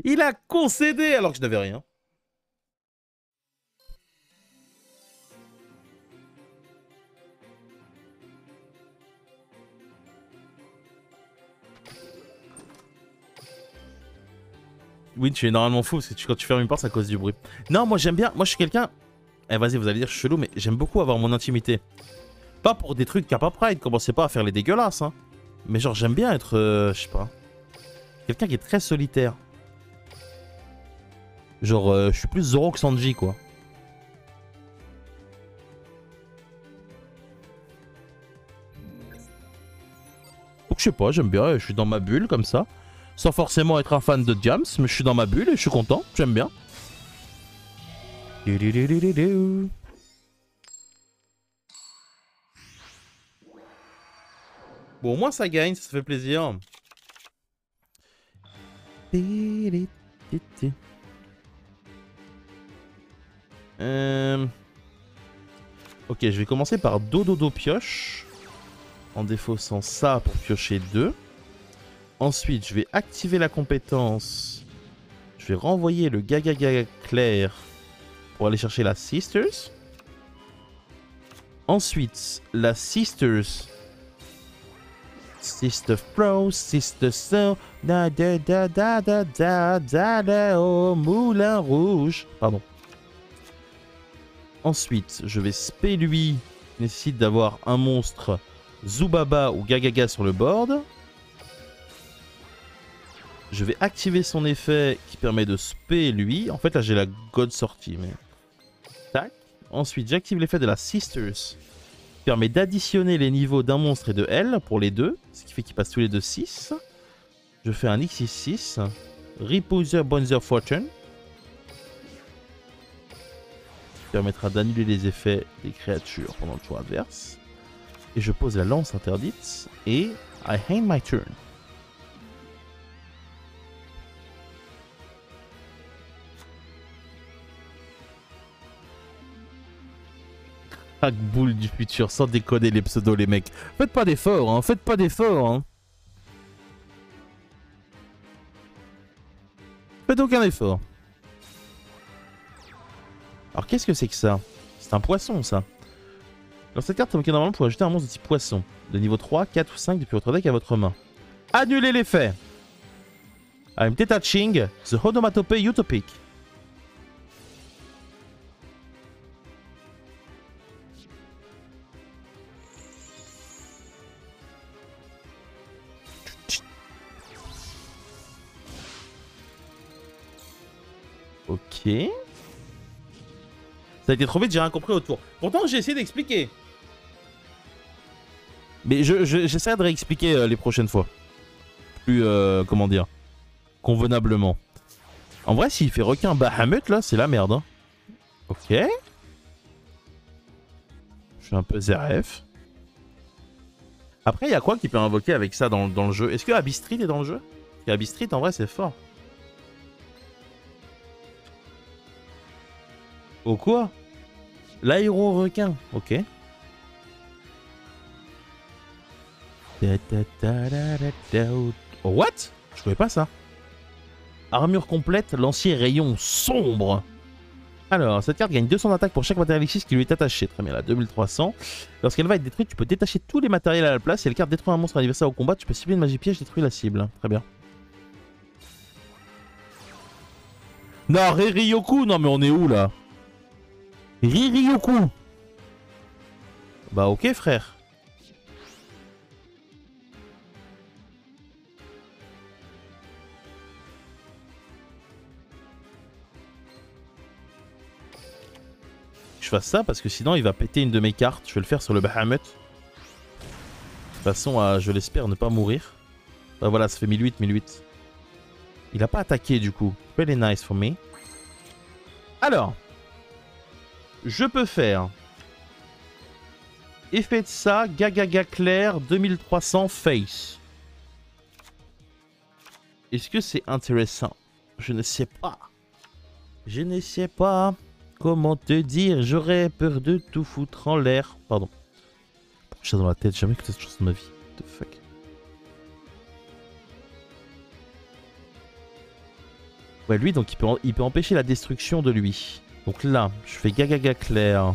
Il a concédé alors que je n'avais rien. Oui, tu es normalement fou parce que quand tu fermes une porte, c'est à cause du bruit. Non, moi j'aime bien. Moi je suis quelqu'un. Eh, vas-y, vous allez dire je suis chelou, mais j'aime beaucoup avoir mon intimité. Pas pour des trucs Kappa Pride, commencez pas à faire les dégueulasses, hein. Mais genre, j'aime bien être. Je sais pas. Quelqu'un qui est très solitaire. Genre, je suis plus Zoro que Sanji, quoi. Donc, je sais pas, j'aime bien, je suis dans ma bulle comme ça. Sans forcément être un fan de Diams, mais je suis dans ma bulle et je suis content, j'aime bien. Bon, au moins ça gagne, ça fait plaisir. Ok, je vais commencer par Dododo pioche. En défaussant ça pour piocher 2. Ensuite, je vais activer la compétence. Je vais renvoyer le Gagaga clair pour aller chercher la Sisters. Ensuite, la Sisters. Sister Pro, Sister So, da da da da da da da da au Moulin Rouge. Pardon. Ensuite, je vais spé lui. Nécessite d'avoir un monstre Zubaba ou Gagaga sur le board. Je vais activer son effet qui permet de spé lui. En fait, là, j'ai la God sortie. Mais... tac. Ensuite, j'active l'effet de la Sisters. Qui permet d'additionner les niveaux d'un monstre et de elle pour les deux. Ce qui fait qu'ils passent tous les deux 6. Je fais un X6. Reposer Bonzer Fortune. Qui permettra d'annuler les effets des créatures pendant le tour adverse. Et je pose la lance interdite. Et I end my turn. Boule du futur, sans déconner les pseudos les mecs. Faites pas d'efforts, hein, faites pas d'efforts. Hein. Faites aucun effort. Alors qu'est-ce que c'est que ça? C'est un poisson ça. Alors cette carte est normalement pour ajouter un monstre de type poisson. De niveau 3, 4 ou 5 depuis votre deck à votre main. Annulez l'effet. I'm detaching the Onomatopoeia Utopic. Ok. Ça a été trop vite, j'ai rien compris autour. Pourtant, j'ai essayé d'expliquer. Mais j'essaierai de réexpliquer les prochaines fois. Plus, comment dire, convenablement. En vrai, s'il fait requin Bahamut, là, c'est la merde. Hein. Ok. Je suis un peu ZRF. Après, il y a quoi qui peut invoquer avec ça dans le jeu? Est-ce que Abyss Street est dans le jeu? Parce que Abyss Street, en vrai, c'est fort. Oh quoi? L'aéro-requin, ok. Oh, what? Je connais pas ça. Armure complète, lancier rayon sombre. Alors, cette carte gagne 200 d'attaque pour chaque matériel X qui lui est attaché. Très bien, là, 2300. Lorsqu'elle va être détruite, tu peux détacher tous les matériels à la place. Si la carte détruit un monstre adversaire au combat, tu peux cibler une magie piège, détruire la cible. Très bien. Non, Riryoku, non mais on est où là? Riryoku. Bah ok frère. fasse ça parce que sinon il va péter une de mes cartes. Je vais le faire sur le Bahamut. De toute façon, je l'espère ne pas mourir. Bah voilà, ça fait 1008, 1008. Il a pas attaqué du coup. Really nice for me. Alors, je peux faire effet de ça, Gagaga clair, 2300 face. Est-ce que c'est intéressant? Je ne sais pas. Je ne sais pas comment te dire. J'aurais peur de tout foutre en l'air. Pardon. J'ai dans la tête, j'ai jamais écouté cette chose de ma vie. What the fuck. Ouais, lui, donc il peut empêcher la destruction de lui. Donc là, je fais Gagaga clair.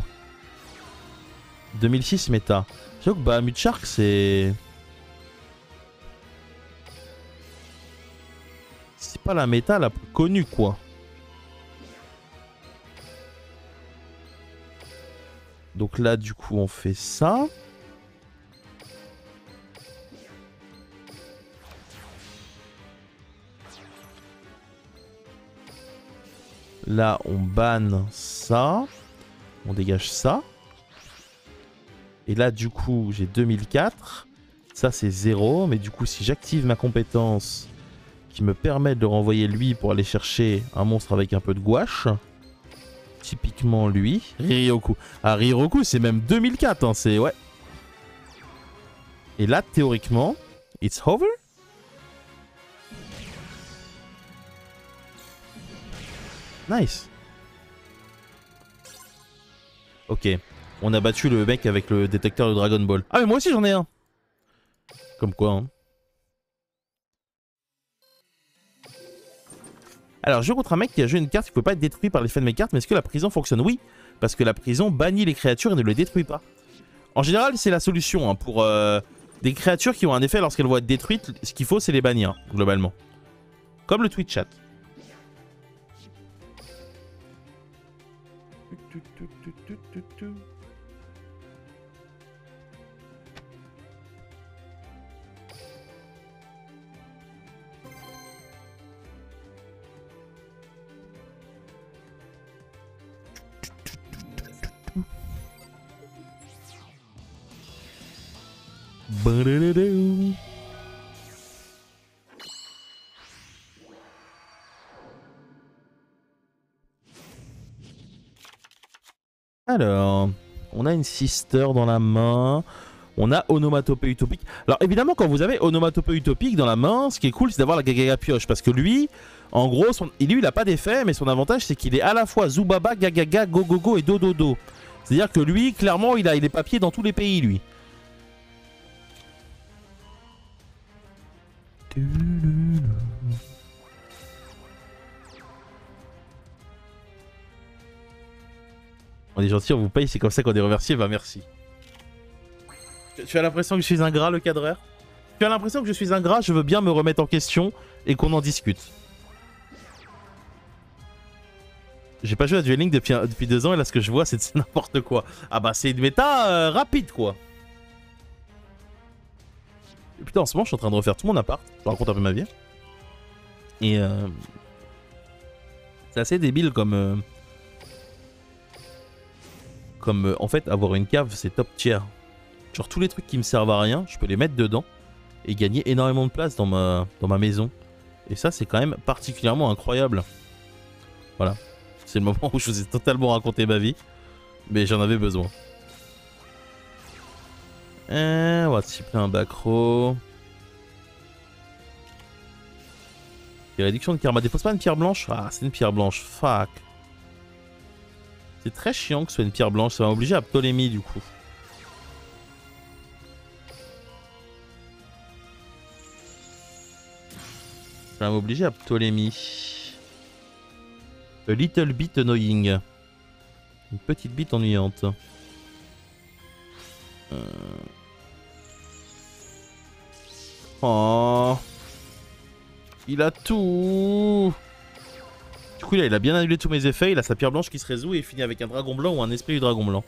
2006 méta. J'avoue que Bahamut Shark, c'est pas la méta la plus connue, quoi. Donc là, du coup, on fait ça. Là, on banne ça. On dégage ça. Et là, du coup, j'ai 2004. Ça, c'est 0. Mais du coup, si j'active ma compétence qui me permet de le renvoyer lui pour aller chercher un monstre avec un peu de gouache. Typiquement lui. Riryoku. Ah, Riryoku, c'est même 2004. Hein, c'est... Ouais. Et là, théoriquement, it's over. Nice. Ok. On a battu le mec avec le détecteur de Dragon Ball. Ah mais moi aussi j'en ai un. Comme quoi, hein. Alors, je joue contre un mec qui a joué une carte qui ne peut pas être détruite par l'effet de mes cartes, mais est-ce que la prison fonctionne? Oui, parce que la prison bannit les créatures et ne les détruit pas. En général, c'est la solution hein, pour des créatures qui ont un effet lorsqu'elles vont être détruites. Ce qu'il faut, c'est les bannir, globalement. Comme le Twitch chat. Alors, on a une sister dans la main. On a onomatopée utopique. Alors évidemment, quand vous avez onomatopée utopique dans la main, ce qui est cool, c'est d'avoir la Gagaga pioche. Parce que lui, en gros, lui, il n'a pas d'effet, mais son avantage, c'est qu'il est à la fois Zubaba, Gagaga, Gogogo et Dododo. C'est-à-dire que lui, clairement, il a des papiers dans tous les pays, lui. On est gentil, on vous paye, c'est comme ça qu'on est remercié, bah merci. Tu as l'impression que je suis ingrat, le cadreur? Tu as l'impression que je suis ingrat, je veux bien me remettre en question et qu'on en discute. J'ai pas joué à Duel Link depuis 2 ans et là ce que je vois c'est n'importe quoi. Ah bah c'est une méta rapide quoi. Et putain en ce moment je suis en train de refaire tout mon appart, je raconte un peu ma vie. Et c'est assez débile comme... en fait avoir une cave c'est top tier. Genre tous les trucs qui me servent à rien, je peux les mettre dedans et gagner énormément de place dans ma maison. Et ça c'est quand même particulièrement incroyable. Voilà. C'est le moment où je vous ai totalement raconté ma vie. Mais j'en avais besoin. On va cibler un backrow. Et réduction de karma. Dépose pas une pierre blanche? Ah, c'est une pierre blanche. Fuck. C'est très chiant que ce soit une pierre blanche. Ça va m'obliger à Ptolémie du coup. Ça va m'obliger à Ptolémie. A little bit annoying. Une petite bite ennuyante. Oh. Il a tout. Du coup, là, il a bien annulé tous mes effets. Il a sa pierre blanche qui se résout et finit avec un dragon blanc ou un esprit du dragon blanc.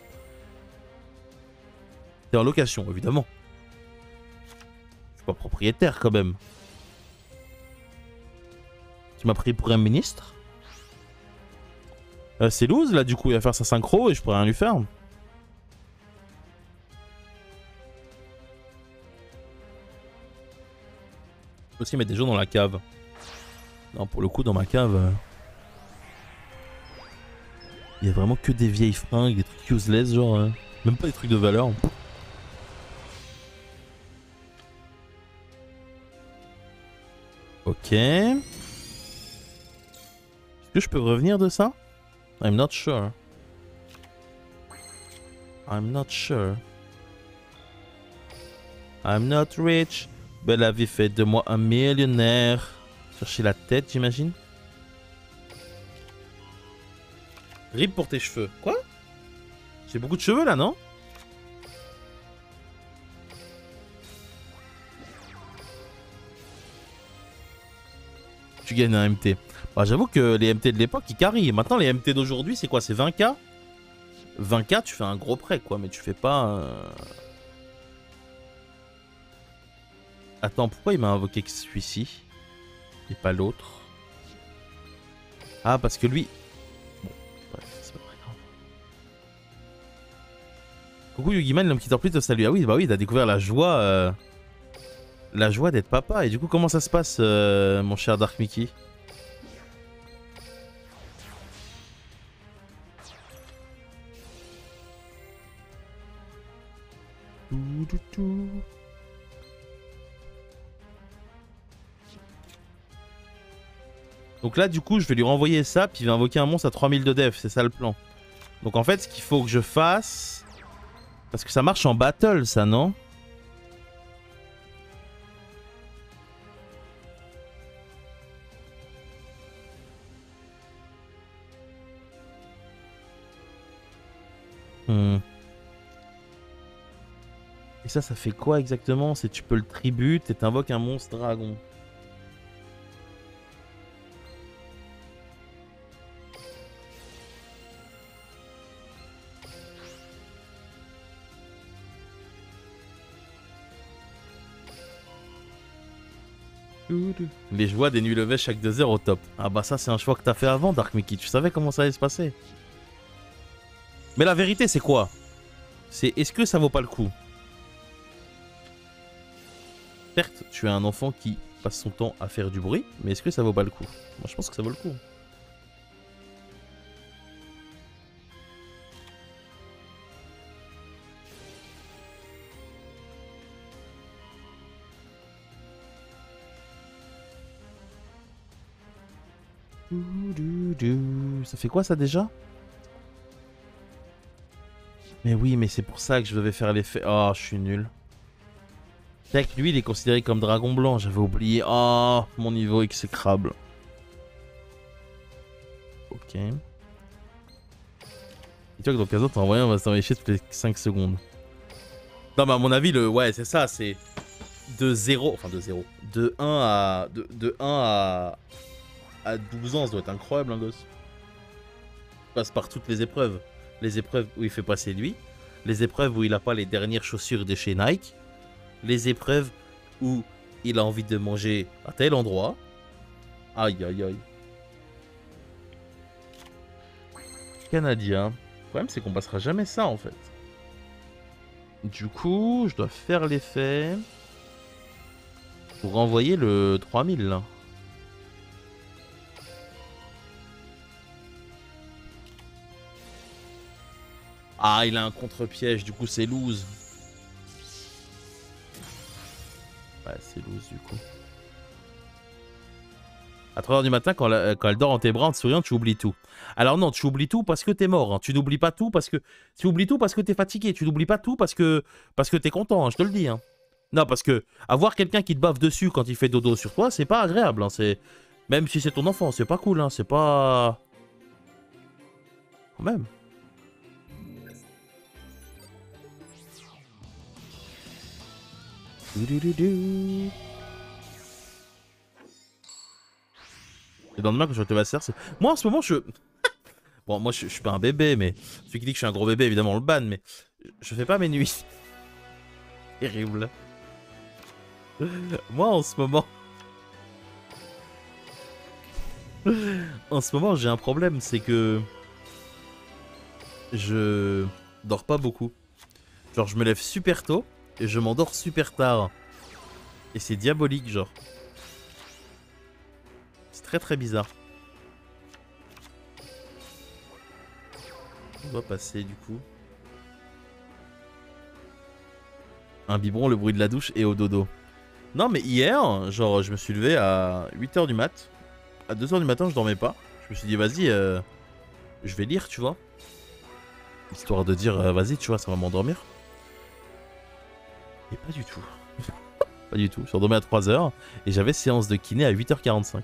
C'est en location, évidemment. Je suis pas propriétaire quand même. Tu m'as pris pour un ministre? C'est loose là, du coup, il va faire sa synchro et je pourrais rien lui faire. Je peux aussi mettre des gens dans la cave. Non, pour le coup, dans ma cave, il y a vraiment que des vieilles fringues, des trucs useless, genre. Même pas des trucs de valeur. Ok. Est-ce que je peux revenir de ça? I'm not sure. I'm not sure. I'm not rich. Belle la vie fait de moi un millionnaire. Chercher la tête, j'imagine. Rip pour tes cheveux. Quoi? J'ai beaucoup de cheveux là, non? Tu gagnes un MT. Bah, j'avoue que les MT de l'époque, ils carrient. Maintenant, les MT d'aujourd'hui, c'est quoi? C'est 20K? 20K, tu fais un gros prêt, quoi. Mais tu fais pas... Attends, pourquoi il m'a invoqué que celui-ci? Et pas l'autre? Ah, parce que lui... Bon, bref, c'est pas très grave. Coucou Yugiman, l'homme qui dort plus te salue. Ah oui, bah oui, il a découvert la joie... La joie d'être papa. Et du coup, comment ça se passe, mon cher Dark Mickey? Donc là, du coup, je vais lui renvoyer ça, puis il va invoquer un monstre à 3000 de def. C'est ça le plan. Donc en fait, ce qu'il faut que je fasse... Parce que ça marche en battle, ça, non? Et ça fait quoi exactement? C'est tu peux le tribute et t'invoques un monstre dragon. Les joies des nuits levées chaque 2 heures au top. Ah bah ça c'est un choix que t'as fait avant Dark Mickey. Tu savais comment ça allait se passer. Mais la vérité c'est quoi? C'est est-ce que ça vaut pas le coup? Certes, tu es un enfant qui passe son temps à faire du bruit, mais est-ce que ça vaut pas le coup? Moi je pense que ça vaut le coup. Ça fait quoi ça déjà? Mais oui, mais c'est pour ça que je devais faire l'effet. Oh, je suis nul. C'est que lui, il est considéré comme dragon blanc. J'avais oublié. Oh, mon niveau exécrable. Ok. Et tu vois que dans 15 ans, t'as envoyé, on va s'envoyer chier toutes les 5 secondes. Non, mais à mon avis, ouais, c'est ça. C'est de 0. Enfin, de 0. De 1 à. De 1 à 12 ans, ça doit être incroyable, un gosse. Il passe par toutes les épreuves. Les épreuves où il fait passer lui. Les épreuves où il a pas les dernières chaussures de chez Nike. Les épreuves où il a envie de manger à tel endroit. Aïe, aïe, aïe. Canadien. Le problème, c'est qu'on passera jamais ça, en fait. Du coup, je dois faire l'effet pour renvoyer le 3000, là. Ah, il a un contre-piège, du coup, c'est loose. Ouais, c'est loose, du coup. À 3h du matin, quand elle dort en tes bras en te souriant, tu oublies tout. Alors non, tu oublies tout parce que t'es mort. Hein. Tu n'oublies pas tout parce que... Tu oublies tout parce que t'es fatigué. Tu n'oublies pas tout parce que t'es content, hein, je te le dis. Hein. Non, parce que avoir quelqu'un qui te baffe dessus quand il fait dodo sur toi, c'est pas agréable. Hein. C'est... Même si c'est ton enfant, c'est pas cool. Hein. C'est pas... Quand même. Et dans le quand je te master, c'est... Moi en ce moment je... Bon moi je suis pas un bébé mais... Celui qui dit que je suis un gros bébé évidemment on le banne mais... Je fais pas mes nuits. Terrible. Moi en ce moment... En ce moment j'ai un problème c'est que... je dors pas beaucoup. Genre, je me lève super tôt et je m'endors super tard. Et c'est diabolique, genre. C'est très très bizarre. On doit passer du coup. Un biberon, le bruit de la douche et au dodo. Non mais hier, genre je me suis levé à 8h du mat. À 2h du matin je dormais pas. Je me suis dit vas-y, je vais lire tu vois. Histoire de dire vas-y tu vois ça va m'endormir. Et pas du tout. Pas du tout. Je suis endormi à 3h et j'avais séance de kiné à 8h45.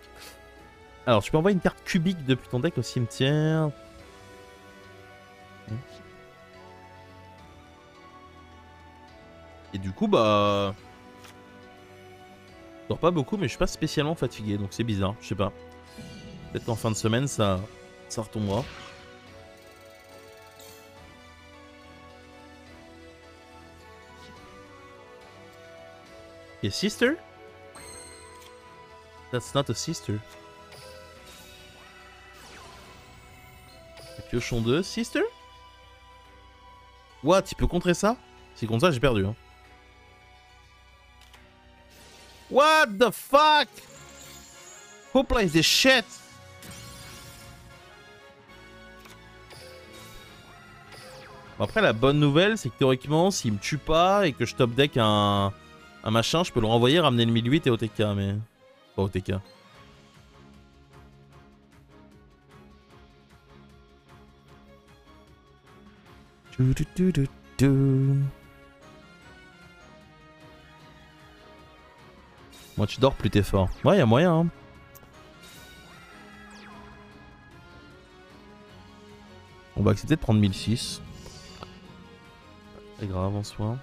Alors tu peux envoyer une carte cubique depuis ton deck au cimetière. Et du coup bah... Je dors pas beaucoup mais je suis pas spécialement fatigué donc c'est bizarre, je sais pas. Peut-être qu'en fin de semaine ça retombera. Et sister? That's not a sister. Et piochon 2, sister? What? Tu peux contrer ça? Si contre ça j'ai perdu hein. What the fuck? Who plays this shit? Bon, après la bonne nouvelle c'est que théoriquement s'il me tue pas et que je top deck un machin, je peux le renvoyer, ramener le 1008 et OTK mais... Pas OTK. Moi tu dors plus t'es fort. Ouais y'a moyen hein. On va accepter de prendre 1006. C'est grave en soi.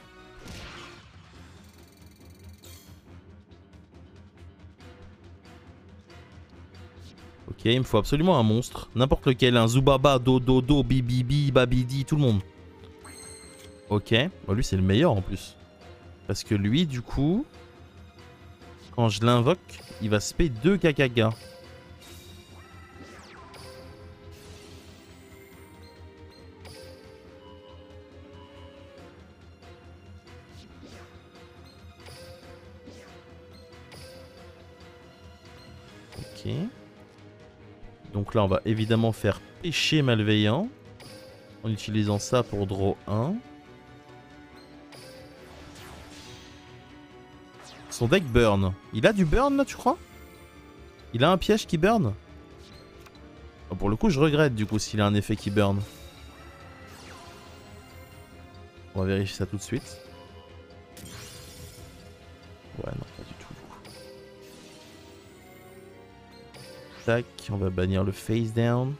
Ok, il me faut absolument un monstre. N'importe lequel. Un Zubaba, Dododo, Bibibi, Babidi, tout le monde. Ok. Bon, lui, c'est le meilleur en plus. Parce que lui, du coup... Quand je l'invoque, il va spé 2 Kakaga. Ok. Donc là, on va évidemment faire péché malveillant. En utilisant ça pour draw 1. Son deck burn. Il a du burn là, tu crois? Il a un piège qui burn? Oh, pour le coup, je regrette du coup s'il a un effet qui burn. On va vérifier ça tout de suite. Ouais, non, pas du tout. Tac, on va bannir le face down.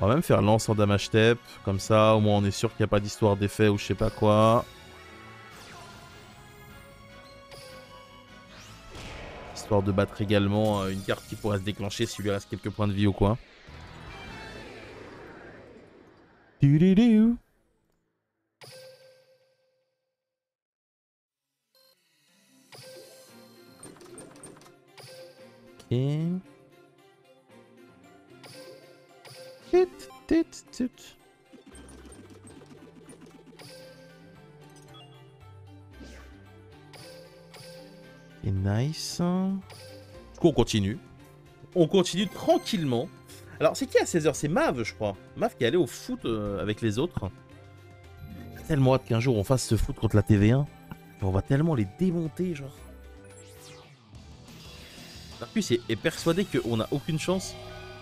On va même faire lance en damage step. Comme ça, au moins on est sûr qu'il n'y a pas d'histoire d'effet ou je sais pas quoi. Histoire de battre également une carte qui pourrait se déclencher s'il lui reste quelques points de vie ou quoi. Ok. Et nice. Du coup, on continue. On continue tranquillement. Alors, c'est qui à 16h? C'est Mav, je crois. Mav qui est allé au foot avec les autres. Tellement hâte qu'un jour on fasse ce foot contre la TV1. On va tellement les démonter, genre. Marcus est persuadé qu'on n'a aucune chance.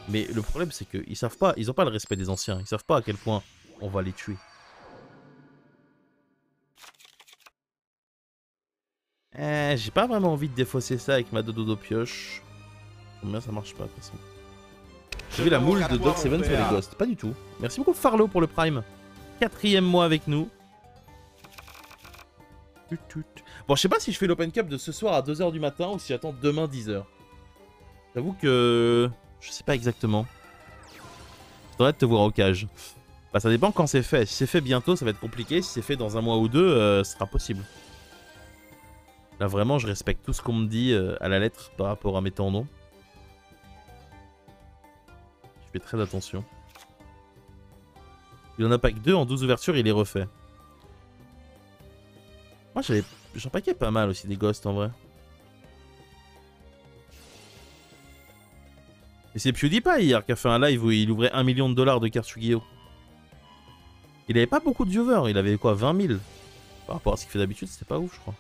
Mais le problème, c'est qu'ils savent pas, ils ont pas le respect des anciens. Ils savent pas à quel point on va les tuer. J'ai pas vraiment envie de défausser ça avec ma dodo pioche. Combien ça marche pas de toute façon. J'ai vu la moule de Dog 7 sur les ghosts. Pas du tout. Merci beaucoup Farlo pour le prime. 4e mois avec nous. Bon, je sais pas si je fais l'open cup de ce soir à 2h du matin ou si j'attends demain 10h. J'avoue que... Je sais pas exactement. Faudrait te voir au cage. Bah ça dépend quand c'est fait. Si c'est fait bientôt, ça va être compliqué. Si c'est fait dans un mois ou deux, ce sera possible. Là vraiment, je respecte tout ce qu'on me dit à la lettre par rapport à mes tendons. fais très attention. Il en a pas que 2 en 12 ouvertures, il les refait. Moi j'en paquais pas mal aussi des ghosts en vrai. Et c'est PewDiePie hier qui a fait un live où il ouvrait 1 million de dollars de cartes Yu-Gi-Oh! Il avait pas beaucoup de viewers, il avait quoi, 20 000? Par rapport à ce qu'il fait d'habitude, c'était pas ouf, je crois.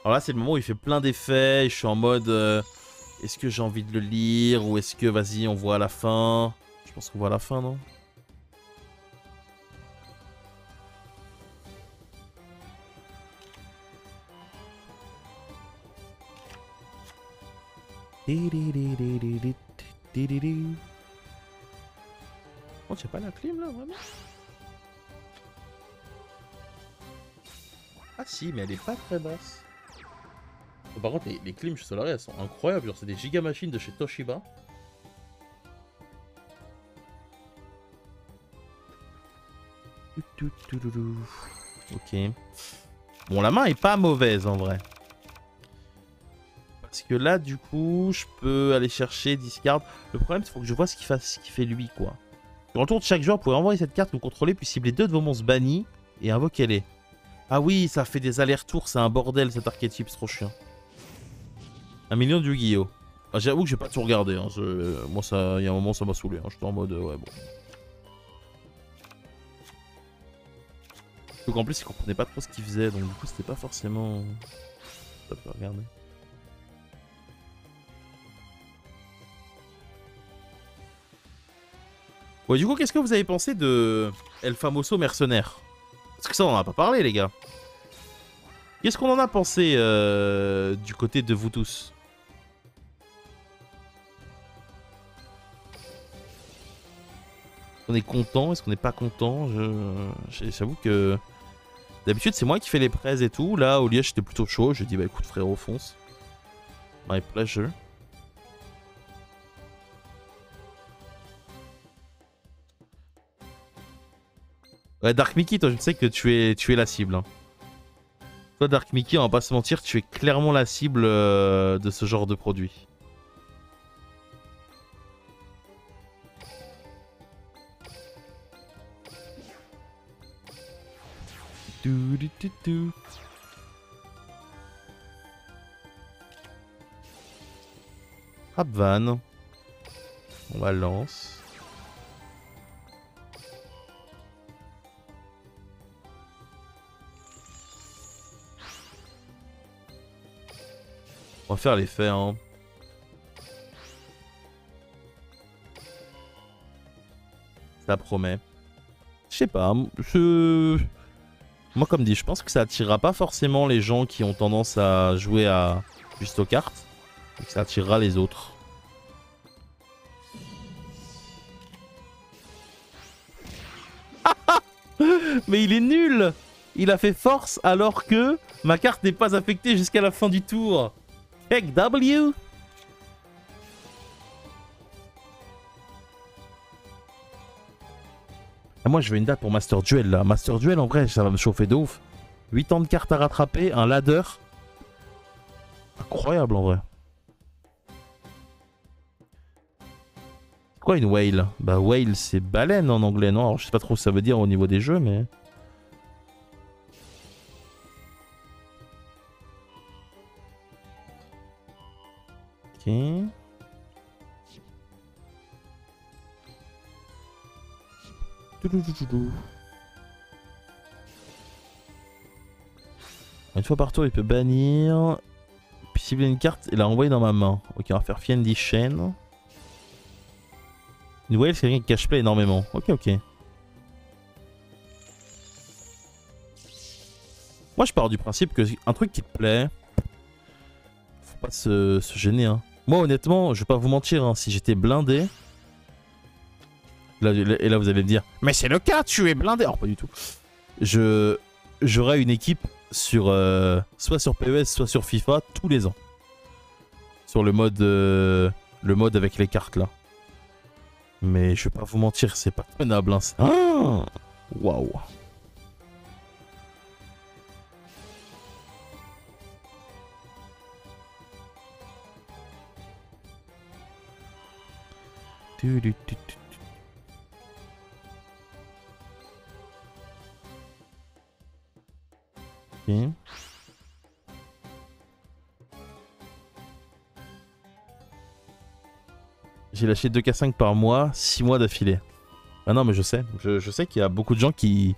Alors là, c'est le moment où il fait plein d'effets, et je suis en mode... est-ce que j'ai envie de le lire, ou est-ce que, vas-y, on voit à la fin? Je pense qu'on voit à la fin, non? Oh, j'ai pas la clim là, vraiment? Ah si, mais elle est pas très basse. Oh, par contre, les clims chez Solaris, elles sont incroyables. Genre, c'est des giga machines de chez Toshiba. Ok. Bon, la main est pas mauvaise en vrai. Parce que là, du coup, je peux aller chercher discard. Le problème, c'est qu'il faut que je vois ce qu'il fait lui, quoi. Sur le tour de chaque joueur, vous pouvez envoyer cette carte que vous contrôlez, puis cibler 2 de vos monstres bannis et invoquez-les. Ah oui, ça fait des allers-retours, c'est un bordel cet archétype, c'est trop chiant. 1 million de Yu-Gi-Oh! Ah, j'avoue que j'ai pas tout regardé. Hein. Moi, il y a un moment, ça m'a saoulé. Hein. J'étais en mode, ouais, bon. Donc en plus, il comprenait pas trop ce qu'il faisait, donc du coup, c'était pas forcément. Ça peut regarder. Ouais, du coup, qu'est-ce que vous avez pensé de El Famoso Mercenaire? Parce que ça, on en a pas parlé, les gars. Qu'est-ce qu'on en a pensé du côté de vous tous? On est content? Est-ce qu'on n'est pas content? J'avoue que d'habitude c'est moi qui fais les prêts et tout. Là, au lieu j'étais plutôt chaud. Je dis bah écoute frérot, fonce. My pleasure. Ouais, Dark Mickey, toi je sais que tu es la cible. Hein. Toi Dark Mickey, on va pas se mentir, tu es clairement la cible de ce genre de produit. Rapvan. On va lance. On va faire l'effet, hein. Ça promet. Je sais pas, moi comme dit, je pense que ça attirera pas forcément les gens qui ont tendance à jouer à juste aux cartes. Et que ça attirera les autres. Mais il est nul! Il a fait force alors que ma carte n'est pas affectée jusqu'à la fin du tour. Heck W! Ah, moi je veux une date pour Master Duel là. Master Duel en vrai ça va me chauffer de ouf. 8 ans de cartes à rattraper, un ladder. Incroyable en vrai. C'est quoi une whale? Bah whale c'est baleine en anglais non? Alors je sais pas trop ce que ça veut dire au niveau des jeux mais... Ok. Une fois par tour, il peut bannir. Puis cibler une carte et la renvoyer dans ma main. Ok, on va faire Fiendi Chain. Une whale, c'est quelqu'un qui cache-play énormément. Ok, ok. Moi, je pars du principe que un truc qui te plaît, faut pas se gêner. Hein. Moi, honnêtement, je vais pas vous mentir, hein, si j'étais blindé. Là, et là, vous allez me dire, mais c'est le cas, tu es blindé. Alors, pas du tout. J'aurais une équipe sur soit sur PES, soit sur FIFA tous les ans. Sur le mode avec les cartes là. Mais je vais pas vous mentir, c'est pas tenable. Hein. Ah waouh. Ok. J'ai lâché 2K5 par mois, 6 mois d'affilée. Ah non mais je sais, je sais qu'il y a beaucoup de gens qui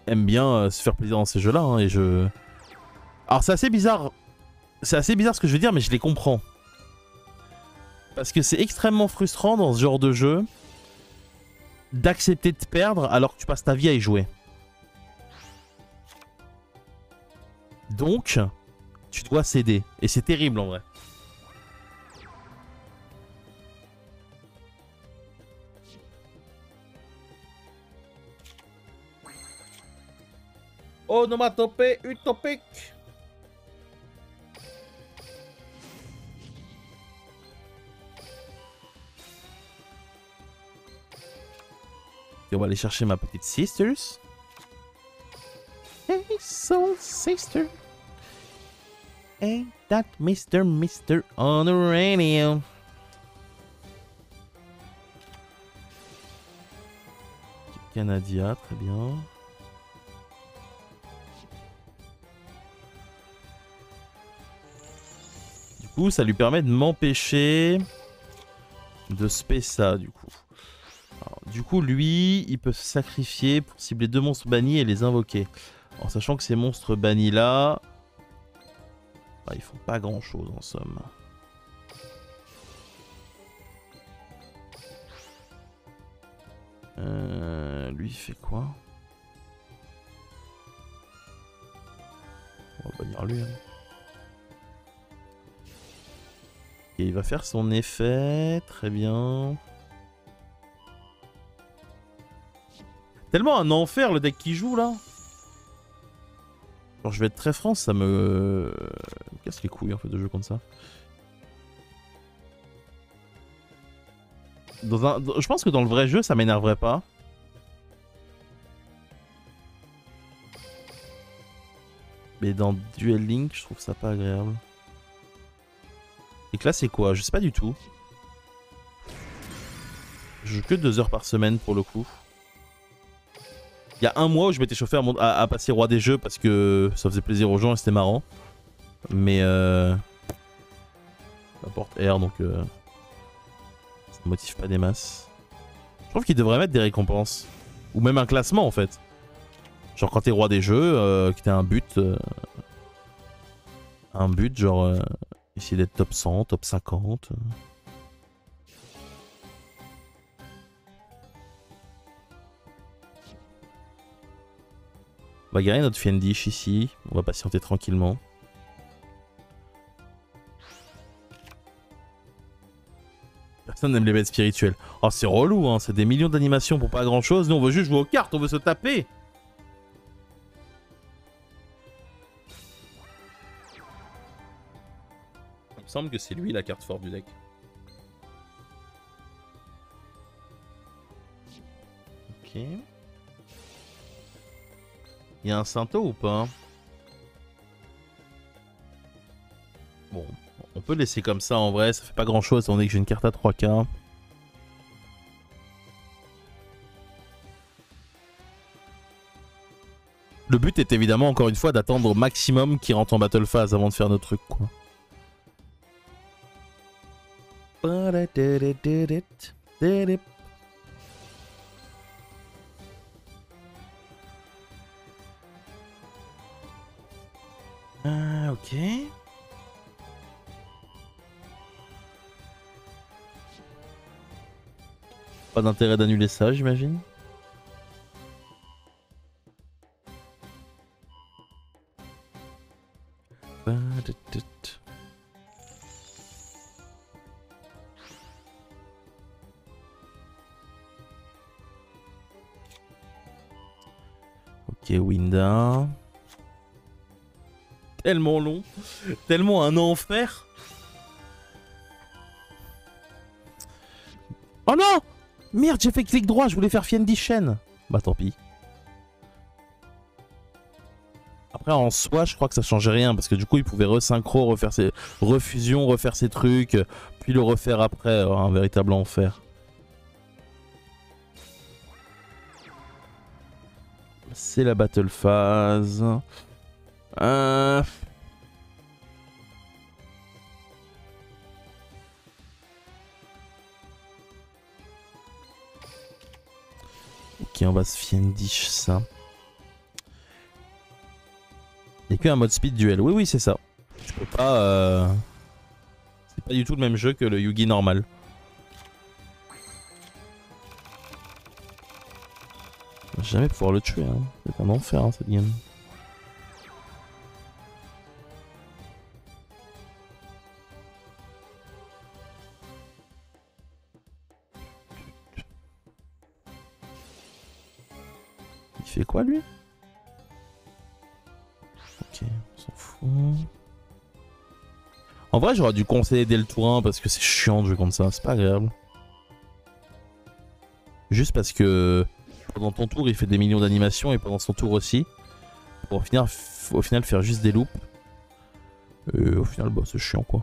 aiment bien se faire plaisir dans ces jeux là hein, et je... Alors c'est assez bizarre ce que je veux dire mais je les comprends. Parce que c'est extrêmement frustrant dans ce genre de jeu d'accepter de perdre alors que tu passes ta vie à y jouer. Donc, tu dois céder. Et c'est terrible en vrai. Onomatopée utopique. Et on va aller chercher ma petite sisters. Hey, soul sister. Ain't that Mr. on the radio? Canadia, très bien. Du coup, ça lui permet de m'empêcher de spé ça, du coup. Alors, du coup, lui, il peut se sacrifier pour cibler 2 monstres bannis et les invoquer. En sachant que ces monstres bannis là, bah, ils font pas grand chose en somme. Lui, il fait quoi? On va bannir lui. Hein. Et il va faire son effet, très bien. Tellement un enfer le deck qui joue là. Alors je vais être très franc, ça me casse les couilles en fait de jeu comme ça. Je pense que dans le vrai jeu ça m'énerverait pas. Mais dans Duel Link je trouve ça pas agréable. Et que là c'est quoi? Je sais pas du tout. Je joue que 2 heures par semaine pour le coup. Il y a un mois où je m'étais chauffé à passer roi des jeux parce que ça faisait plaisir aux gens et c'était marrant. Mais ça porte R donc ça ne motive pas des masses. Je trouve qu'ils devraient mettre des récompenses. Ou même un classement en fait. Genre quand t'es roi des jeux, que t'as un but. Un but genre essayer d'être top 100, top 50. On va gagner notre Fiendish ici. On va patienter tranquillement. Personne n'aime les bêtes spirituelles. Oh, c'est relou, hein. C'est des millions d'animations pour pas grand chose. Nous, on veut juste jouer aux cartes. On veut se taper. Il me semble que c'est lui la carte forte du deck. Ok. Il y a un Sainto ou pas? Bon, on peut laisser comme ça en vrai, ça fait pas grand chose étant donné que j'ai une carte à 3K. Le but est évidemment encore une fois d'attendre au maximum qu'il rentre en battle phase avant de faire nos trucs quoi. Ah, ok. Pas d'intérêt d'annuler ça, j'imagine. Ok, Winda. Tellement long, tellement un enfer. Oh non! Merde, j'ai fait clic droit, je voulais faire Fiendishen. Bah tant pis. Après en soi, je crois que ça changeait rien parce que du coup, il pouvait resynchro, refaire ses refusions, refaire ses trucs, puis le refaire après, un véritable enfer. C'est la battle phase. Ok, on va se fiendish ça. Il n'y a qu'un mode speed duel. Oui, oui, c'est ça. Je peux pas... C'est pas du tout le même jeu que le Yugi normal. Je vais jamais pouvoir le tuer. Hein. C'est un enfer hein, cette game. Il fait quoi lui? Ok, on s'en fout. En vrai, j'aurais dû conseiller dès le tour 1 parce que c'est chiant de jouer comme ça, c'est pas agréable. Juste parce que pendant ton tour, il fait des millions d'animations et pendant son tour aussi. Pour au final faire juste des loops. Et au final, bah, c'est chiant quoi.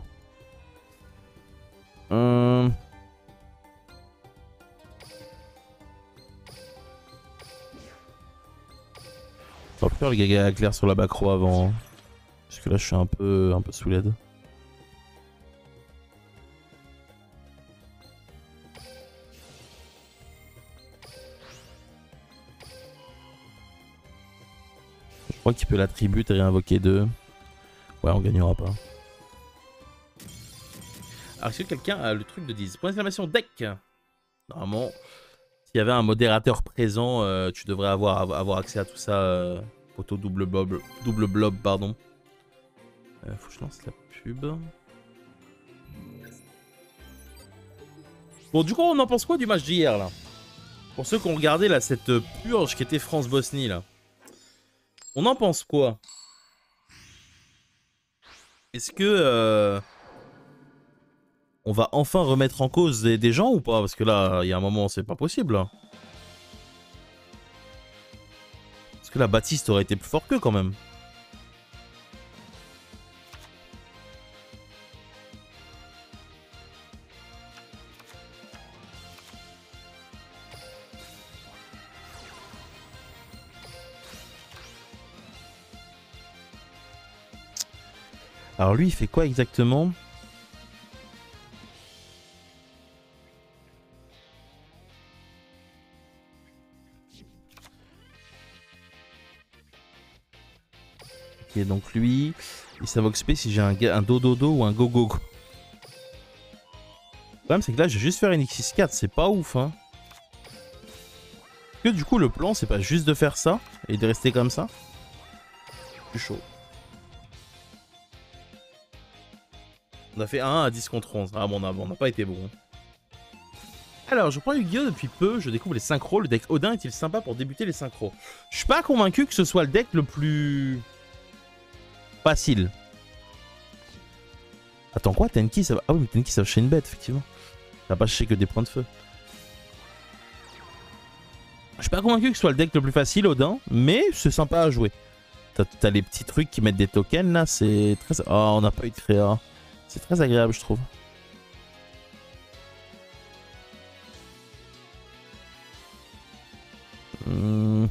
J'aurais pu faire le gaga clair sur la backrow avant. Hein. Parce que là, je suis un peu sous l'aide. Je crois qu'il peut l'attribute et réinvoquer 2. Ouais, on gagnera pas. Alors, est-ce que quelqu'un a le truc de 10? Point d'exclamation deck. Normalement, s'il y avait un modérateur présent, tu devrais avoir accès à tout ça. Photo double blob, pardon. Faut que je lance la pub. Bon, du coup, on en pense quoi du match d'hier là? Pour ceux qui ont regardé là, cette purge qui était France-Bosnie là. On en pense quoi? Est-ce que on va enfin remettre en cause des gens ou pas? Parce que là, il y a un moment, c'est pas possible. Là. Parce que là, Baptiste aurait été plus fort qu'eux quand même. Alors lui, il fait quoi exactement? Ok, donc lui, il s'invoque spé si j'ai un dododo ou un gogogo. Le problème, c'est que là, je vais juste faire une X64, c'est pas ouf, hein. Que du coup, le plan, c'est pas juste de faire ça et de rester comme ça? C'est chaud. On a fait 1 à 10 contre 11. Ah bon, on n'a pas été bon. Alors, je prends Yu-Gi-Oh! Depuis peu, je découvre les synchros. Le deck Odin est-il sympa pour débuter les synchros? Je suis pas convaincu que ce soit le deck le plus facile. Attends, quoi? Tenki, ça va... Ah oui, mais Tenki, ça va chez une bête, effectivement. Ça va pas chercher que des points de feu. Je suis pas convaincu que ce soit le deck le plus facile, Odin, mais c'est sympa à jouer. T'as les petits trucs qui mettent des tokens, là, c'est très... Oh, on n'a pas eu de créa. C'est très agréable, je trouve. Je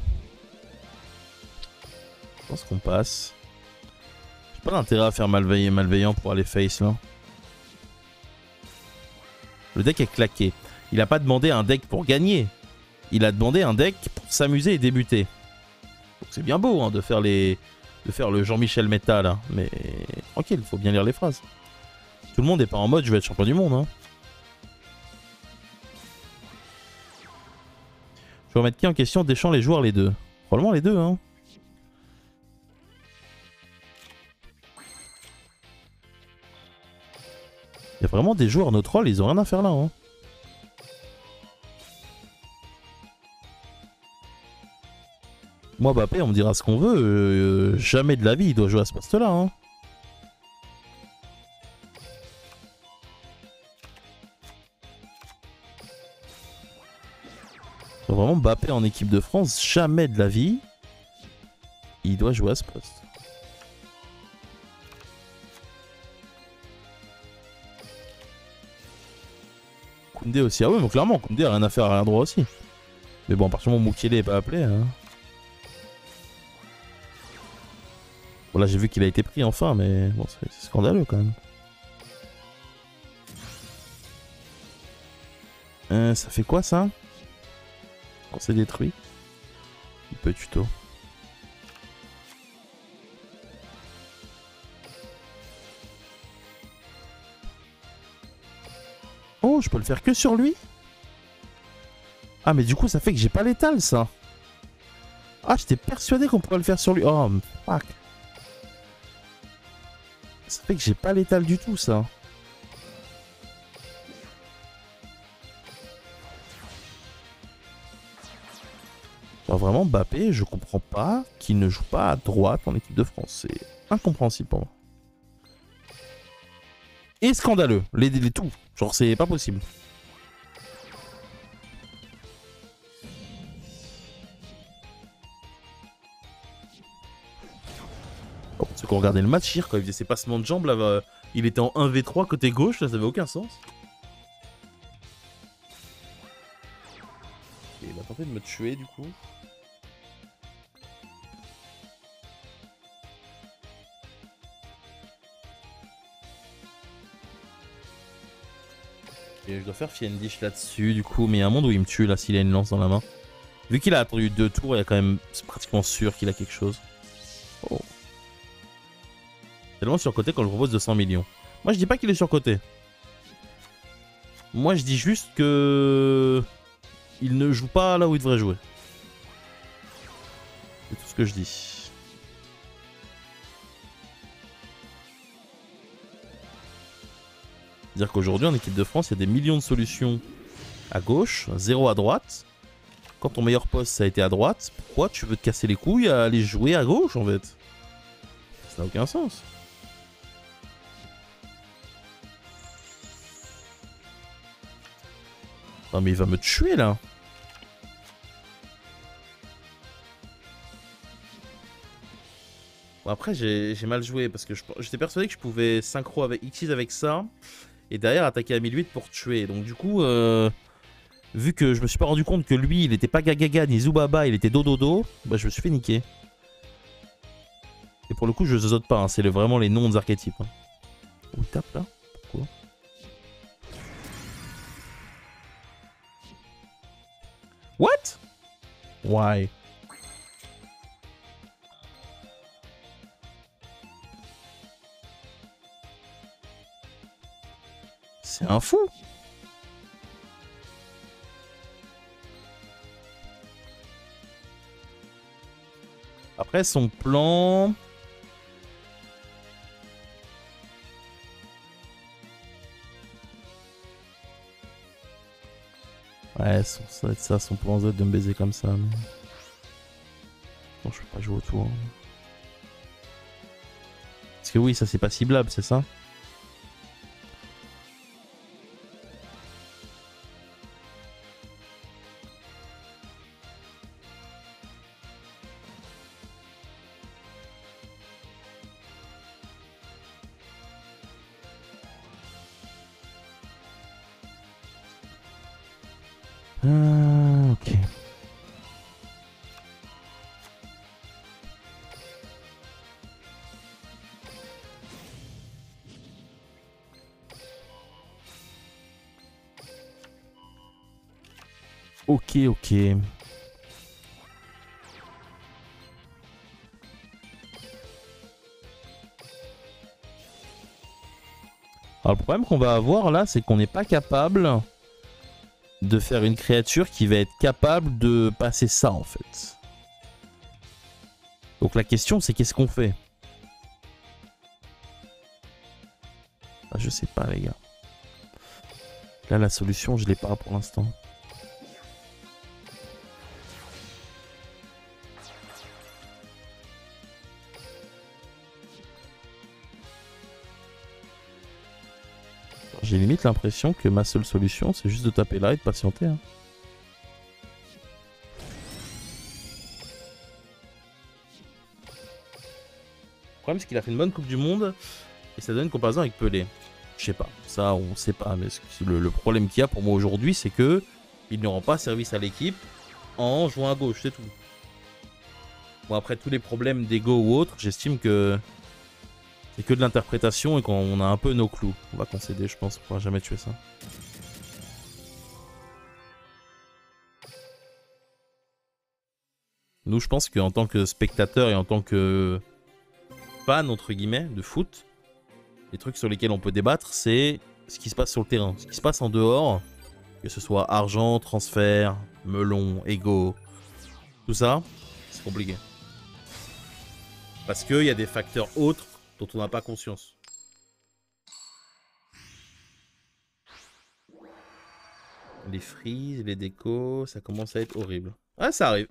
pense qu'on passe. J'ai pas d'intérêt à faire malveillant pour aller face là. Le deck est claqué. Il a pas demandé un deck pour gagner. Il a demandé un deck pour s'amuser et débuter. C'est bien beau hein, de faire le Jean-Michel Méta là. Mais tranquille, faut bien lire les phrases. Tout le monde est pas en mode je vais être champion du monde. Hein. Je vais remettre qui en question? Deschamps, les joueurs, les deux. Probablement les deux. Hein. Il y a vraiment des joueurs, nos trolls, ils ont rien à faire là. Hein. Moi, Bappé, on me dira ce qu'on veut. Jamais de la vie, il doit jouer à ce poste-là. Hein. Vraiment, Bappé en équipe de France, jamais de la vie, il doit jouer à ce poste. Koundé aussi. Ah oui, mais clairement, Koundé a rien à faire à l'arrière droit aussi. Mais bon, à partir du moment où Mukele est pas appelé. Hein. Bon là j'ai vu qu'il a été pris enfin, mais bon c'est scandaleux quand même. Ça fait quoi ça? On s'est détruit. Il peut tuto. Oh, je peux le faire que sur lui? Ah, mais du coup, ça fait que j'ai pas l'étal, ça. Ah, j'étais persuadé qu'on pourrait le faire sur lui. Oh, fuck. Ça fait que j'ai pas l'étal du tout, ça. Alors vraiment, Mbappé, je comprends pas qu'il ne joue pas à droite en équipe de France. C'est incompréhensible pour moi. Et scandaleux, les tout. Genre, c'est pas possible. Bon, ceux qui ont regardé le match hier, quand il faisait ses passements de jambes, là, il était en 1v3 côté gauche, là, ça avait aucun sens. Et il va tenter de me tuer, du coup. Et je dois faire Fiendish là-dessus, du coup. Mais il y a un monde où il me tue, là, s'il a une lance dans la main. Vu qu'il a attendu 2 tours, il est quand même pratiquement sûr qu'il a quelque chose. Oh. Tellement surcoté qu'on le propose de 100 millions. Moi, je dis pas qu'il est surcoté. Moi, je dis juste que... il ne joue pas là où il devrait jouer. C'est tout ce que je dis. C'est-à-dire qu'aujourd'hui, en équipe de France, il y a des millions de solutions à gauche, 0 à droite. Quand ton meilleur poste, ça a été à droite, pourquoi tu veux te casser les couilles à aller jouer à gauche, en fait? Ça n'a aucun sens. Non mais il va me tuer, là. Bon, après, j'ai mal joué, parce que j'étais persuadé que je pouvais synchro avec X6 avec ça. Et derrière attaquer à 1008 pour tuer. Donc du coup, vu que je me suis pas rendu compte que lui, il était pas Gagaga ni Zubaba, il était Dododo, bah je me suis fait niquer. Et pour le coup, je zozote pas, hein, c'est vraiment les noms des archétypes. Hein. Où il tape là? Pourquoi? What? Why? C'est un fou. Après son plan... Ouais, ça va être ça, son plan Z de me baiser comme ça. Mais... non, je peux pas jouer autour. Parce que oui, ça c'est pas ciblable, c'est ça? Ok. Ok, ok. Alors le problème qu'on va avoir là, c'est qu'on n'est pas capable de faire une créature qui va être capable de passer ça en fait. Donc la question c'est qu'est-ce qu'on fait? Ah, je sais pas les gars. Là la solution je l'ai pas pour l'instant. J'ai limite l'impression que ma seule solution c'est juste de taper là et de patienter. Hein. Le problème c'est qu'il a fait une bonne Coupe du Monde et ça donne une comparaison avec Pelé. Je sais pas, ça on sait pas, mais le problème qu'il y a pour moi aujourd'hui c'est que il ne rend pas service à l'équipe en jouant à gauche, c'est tout. Bon, après tous les problèmes d'ego ou autres, j'estime que c'est que de l'interprétation et qu'on a un peu nos clous. On va concéder, je pense, on pourra jamais tuer ça. Nous, je pense qu'en tant que spectateur et en tant que fan, entre guillemets, de foot, les trucs sur lesquels on peut débattre, c'est ce qui se passe sur le terrain. Ce qui se passe en dehors, que ce soit argent, transfert, melon, ego, tout ça, c'est compliqué. Parce qu'il y a des facteurs autres dont on n'a pas conscience. Les frises, les décos, ça commence à être horrible. Ouais, ça arrive.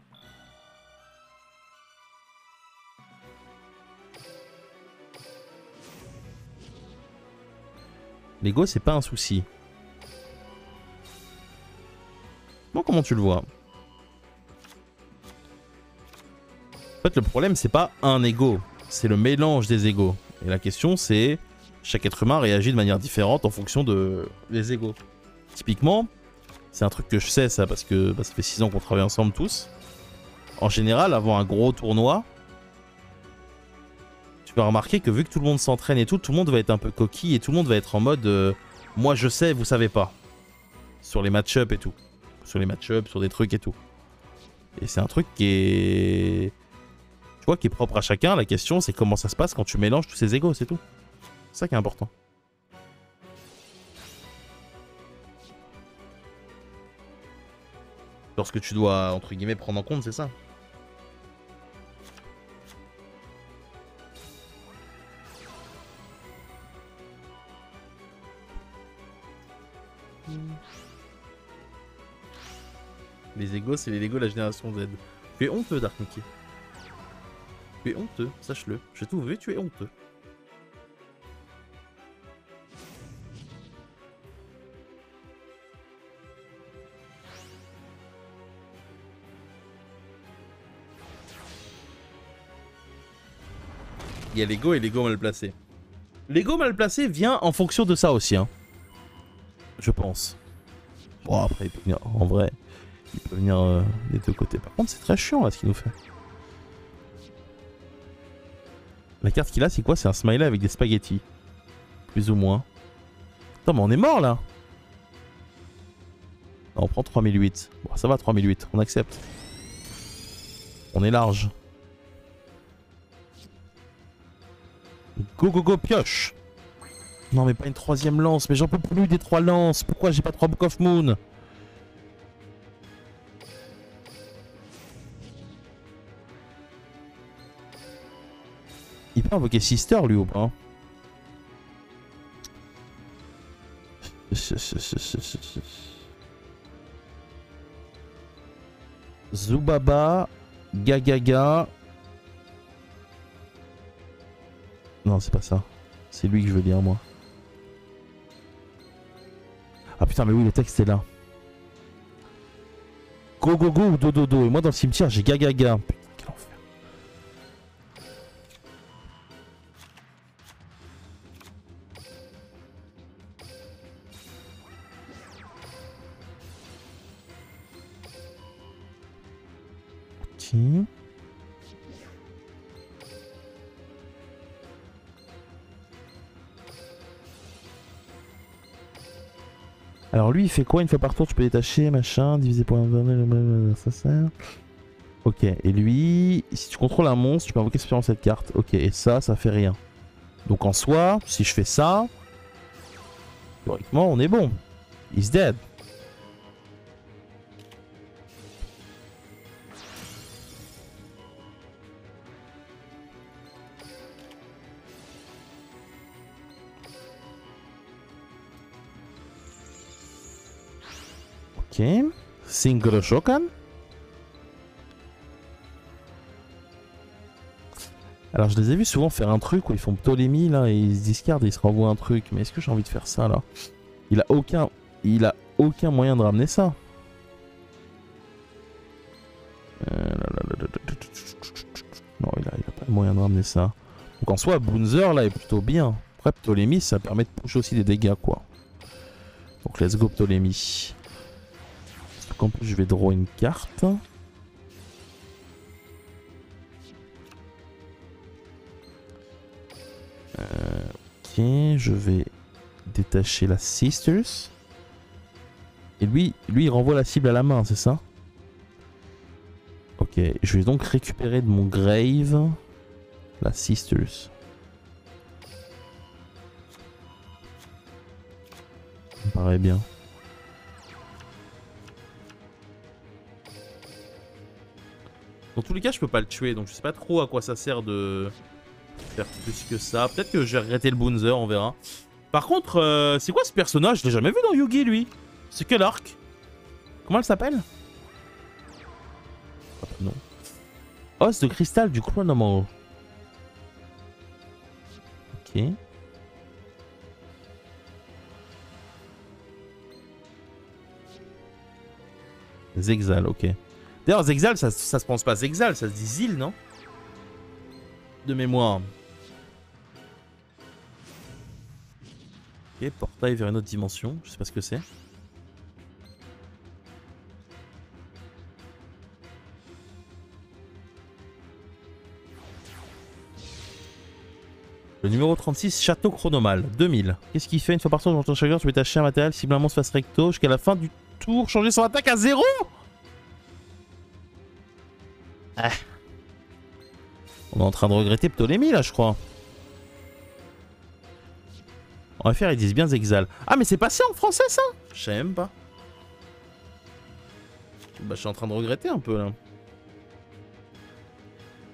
L'ego, c'est pas un souci. Bon, comment tu le vois? En fait, le problème, c'est pas un ego, c'est le mélange des égos. Et la question, c'est chaque être humain réagit de manière différente en fonction des égos. Typiquement, c'est un truc que je sais, ça, parce que ça fait 6 ans qu'on travaille ensemble tous. En général, avant un gros tournoi, tu vas remarquer que vu que tout le monde s'entraîne et tout le monde va être un peu coquille et tout le monde va être en mode moi je sais, vous savez pas. Sur les match-up et tout. Sur les match-up, sur des trucs et tout. Et c'est un truc qui est... Tu vois, qui est propre à chacun. La question, c'est comment ça se passe quand tu mélanges tous ces égos, c'est tout. C'est ça qui est important. Lorsque tu dois, entre guillemets, prendre en compte, c'est ça. Les égos, c'est les Lego de la génération Z. Tu es honteux, Dark Mickey. Tu es honteux, sache-le. J'ai tout vu, tu es honteux. Il y a l'ego et l'ego mal placé. L'ego mal placé vient en fonction de ça aussi, hein. Je pense. Bon, après, il peut venir, en vrai, il peut venir des deux côtés. Par contre, c'est très chiant là ce qu'il nous fait. La carte qu'il a, c'est quoi? C'est un smiley avec des spaghettis. Plus ou moins. Attends, mais on est mort là. Non, on prend 3008. Bon, ça va, 3008, on accepte. On est large. Go, go, go, pioche. Non, mais pas une troisième lance. Mais j'en peux plus des 3 lances. Pourquoi j'ai pas 3 Book of Moon? Il peut invoquer Sister, lui, ou pas? Zubaba, Gagaga. Non, c'est pas ça. C'est lui que je veux dire, moi. Ah putain, mais oui, le texte est là. Go, go, go ou do, do, do. Et moi, dans le cimetière, j'ai Gagaga. Putain, quel enfer. Ok. Alors lui il fait quoi? Une fois par tour tu peux détacher, machin, diviser pour un... ça sert. Ok, et lui, si tu contrôles un monstre, tu peux invoquer spécialement cette carte. Ok, et ça fait rien. Donc en soi, si je fais ça, théoriquement on est bon. He's dead. Ok. Single Shokan. Alors je les ai vus souvent faire un truc où ils font Ptolémie là et ils se discardent et ils se renvoient un truc. Mais est-ce que j'ai envie de faire ça là? Il a aucun moyen de ramener ça. Non, il a pas le moyen de ramener ça. Donc en soi, Boonzer là est plutôt bien. Après Ptolémie ça permet de push aussi des dégâts quoi. Donc let's go Ptolémie. En plus je vais draw une carte. je vais détacher la Sisters. Et lui il renvoie la cible à la main, c'est ça? Ok, je vais donc récupérer de mon grave la Sisters. Ça me paraît bien. Dans tous les cas, je peux pas le tuer, donc je sais pas trop à quoi ça sert de faire plus que ça. Peut-être que je vais regretter le Bounzer, on verra. Par contre, c'est quoi ce personnage? Je l'ai jamais vu dans Yugi, lui. C'est quel arc? Comment elle s'appelle? Non. Os de cristal du Chronomal. Ok. Zexal, ok. D'ailleurs, Zexal, ça se pense pas Zexal, ça se dit Zil, non? De mémoire. Ok, portail vers une autre dimension, je sais pas ce que c'est. Le numéro 36, Château Chronomal, 2000. Qu'est-ce qu'il fait une fois par tour dans ton chacun? Tu peux tâcher un matériel ciblement face recto jusqu'à la fin du tour, changer son attaque à 0. Ah. On est en train de regretter Ptolémée là, je crois. En FR, ils disent bien Zexal. Ah, mais c'est passé en français ça? Je sais même pas. Bah, je suis en train de regretter un peu là.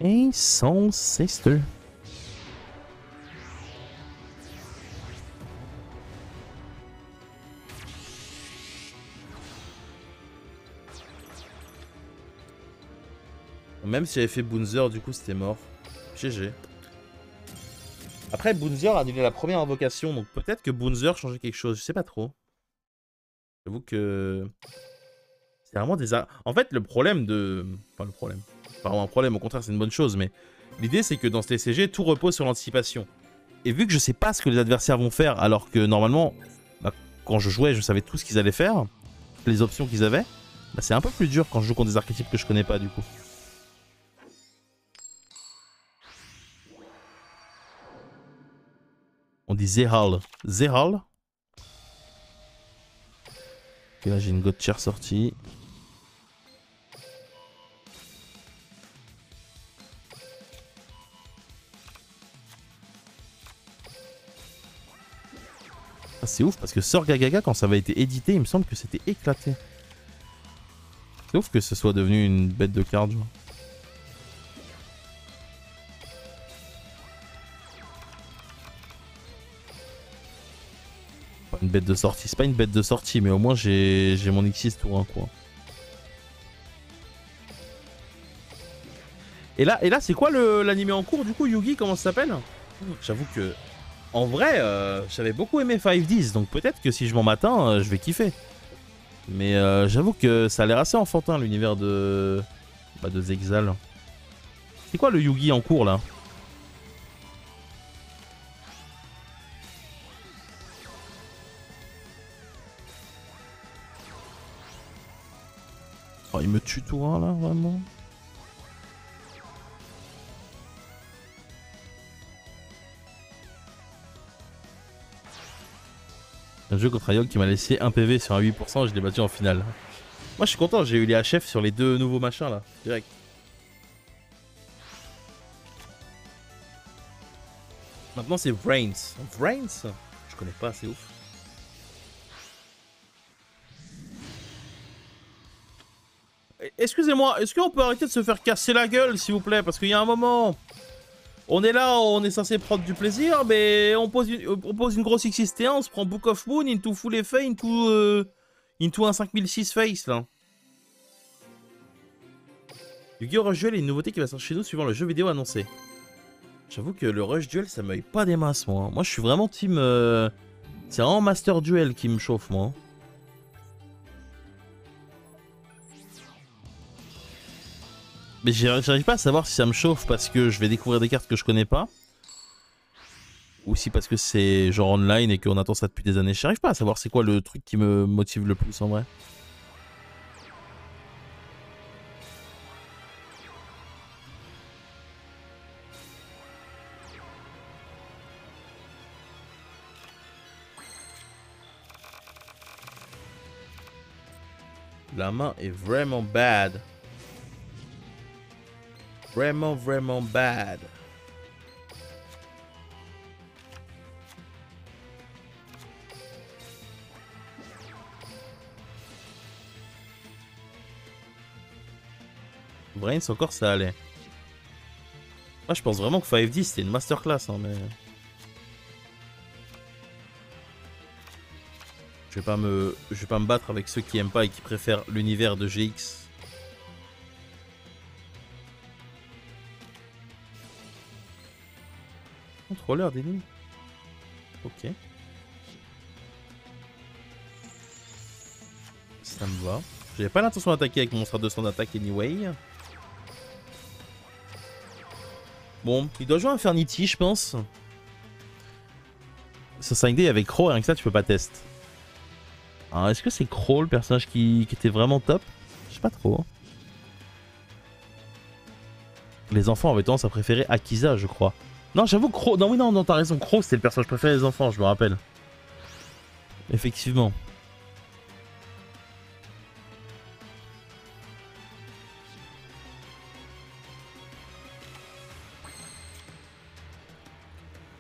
Et son sister. Même si j'avais fait Bounzer, du coup, c'était mort. GG. Après, Bounzer a annulé la première invocation, donc peut-être que Bounzer changeait quelque chose. Je sais pas trop. J'avoue que... c'est vraiment des... En fait, le problème de... Enfin, le problème. Pas vraiment un problème, au contraire, c'est une bonne chose, mais... L'idée, c'est que dans ce TCG, tout repose sur l'anticipation. Et vu que je sais pas ce que les adversaires vont faire, alors que normalement, bah, quand je jouais, je savais tout ce qu'ils allaient faire, les options qu'ils avaient, bah, c'est un peu plus dur quand je joue contre des archétypes que je connais pas, du coup. On dit Zehal. Zehal. Ok, là j'ai une God Chair sortie. Ah, c'est ouf parce que Sœur Gagaga, quand ça avait été édité, il me semble que c'était éclaté. C'est ouf que ce soit devenu une bête de card. Une bête de sortie, c'est pas une bête de sortie, mais au moins j'ai mon X6 tour 1 quoi. Et là c'est quoi l'animé en cours du coup, Yugi, comment ça s'appelle? J'avoue que, en vrai, j'avais beaucoup aimé 5Ds, donc peut-être que si je m'en m'attends, je vais kiffer. Mais j'avoue que ça a l'air assez enfantin l'univers de... Bah, de Zexal. C'est quoi le Yugi en cours là? Oh, il me tue tout un là, vraiment. Un jeu contre Ayog qui m'a laissé un PV sur un 8% et je l'ai battu en finale. Moi je suis content, j'ai eu les HF sur les deux nouveaux machins là, direct. Maintenant c'est Vrains. Vrains? Je connais pas, c'est ouf. Excusez-moi, est-ce qu'on peut arrêter de se faire casser la gueule s'il vous plaît? Parce qu'il y a un moment... On est là, on est censé prendre du plaisir, mais on pose une grosse XXT1, on se prend Book of Moon, into full effet, into un 5006 face là. Yu-Gi-Oh! Rush Duel est une nouveauté qui va sortir chez nous suivant le jeu vidéo annoncé. J'avoue que le Rush Duel ça m'aille pas des masses moi. Moi je suis vraiment team... C'est vraiment Master Duel qui me chauffe moi. Mais j'arrive pas à savoir si ça me chauffe parce que je vais découvrir des cartes que je connais pas. Ou si parce que c'est genre online et qu'on attend ça depuis des années. J'arrive pas à savoir c'est quoi le truc qui me motive le plus en vrai. La main est vraiment bad. Vraiment, vraiment bad. Brains encore ça allait. Moi je pense vraiment que 5D c'était une masterclass hein, mais... Je vais pas me battre avec ceux qui aiment pas et qui préfèrent l'univers de GX. Contrôleur d'ennemis. Ok. Ça me va. J'avais pas l'intention d'attaquer avec mon monstre à 200 d'attaque anyway. Bon, il doit jouer Infernity, je pense. Ce 5D avec Crow, rien que ça, tu peux pas tester. Alors, est-ce que c'est Crow le personnage qui était vraiment top? Je sais pas trop. Les enfants avaient tendance à préférer Akiza, je crois. Non, j'avoue, Crow. Non, oui, non, non, t'as raison. Crow, c'était le personnage préféré des enfants, je me rappelle. Effectivement.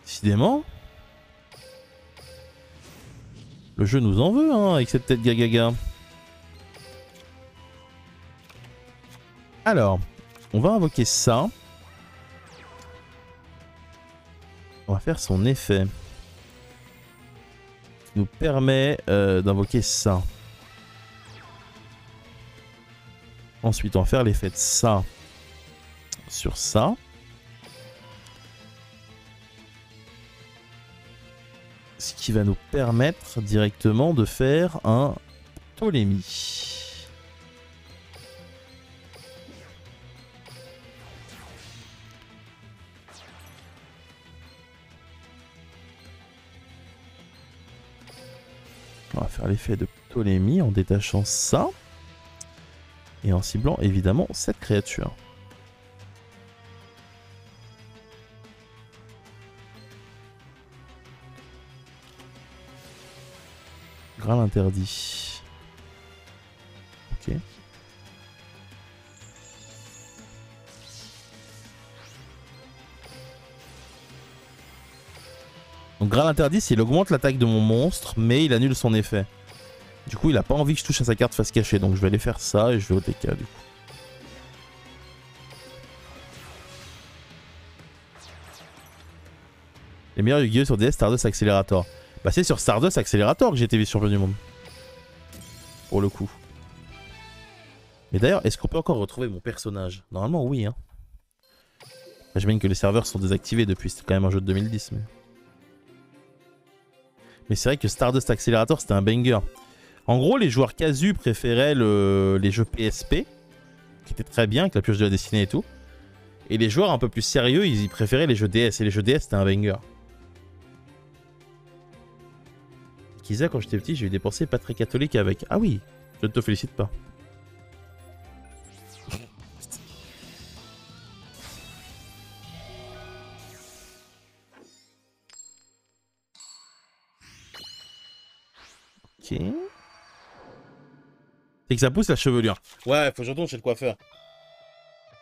Décidément. Le jeu nous en veut, hein, avec cette tête gagaga. Alors, on va invoquer ça. On va faire son effet. Qui nous permet d'invoquer ça. Ensuite, on va faire l'effet de ça sur ça. Ce qui va nous permettre directement de faire un Ptolémie. On va faire l'effet de Ptolémie en détachant ça. Et en ciblant évidemment cette créature. Graal interdit. Ok. Donc Graal interdit, c'est il augmente l'attaque de mon monstre, mais il annule son effet. Du coup, il a pas envie que je touche à sa carte face cachée, donc je vais aller faire ça et je vais au TK du coup. Les meilleurs Yu-Gi-Oh sur DS, Stardust Accelerator. Bah c'est sur Stardust Accelerator que j'ai été vice-champion du monde. Pour le coup. Mais d'ailleurs, est-ce qu'on peut encore retrouver mon personnage? Normalement oui hein. J'imagine que les serveurs sont désactivés depuis, c'était quand même un jeu de 2010. Mais c'est vrai que Stardust Accelerator c'était un banger. En gros, les joueurs casu préféraient les jeux PSP, qui étaient très bien, avec la pioche de la destinée et tout. Et les joueurs un peu plus sérieux, ils préféraient les jeux DS, et les jeux DS c'était un banger. Kiza, quand j'étais petit, j'ai eu des pensées pas très catholiques avec. Ah oui, je ne te félicite pas. Ok. C'est que ça pousse la chevelure. Ouais, faut que je retourne chez le coiffeur.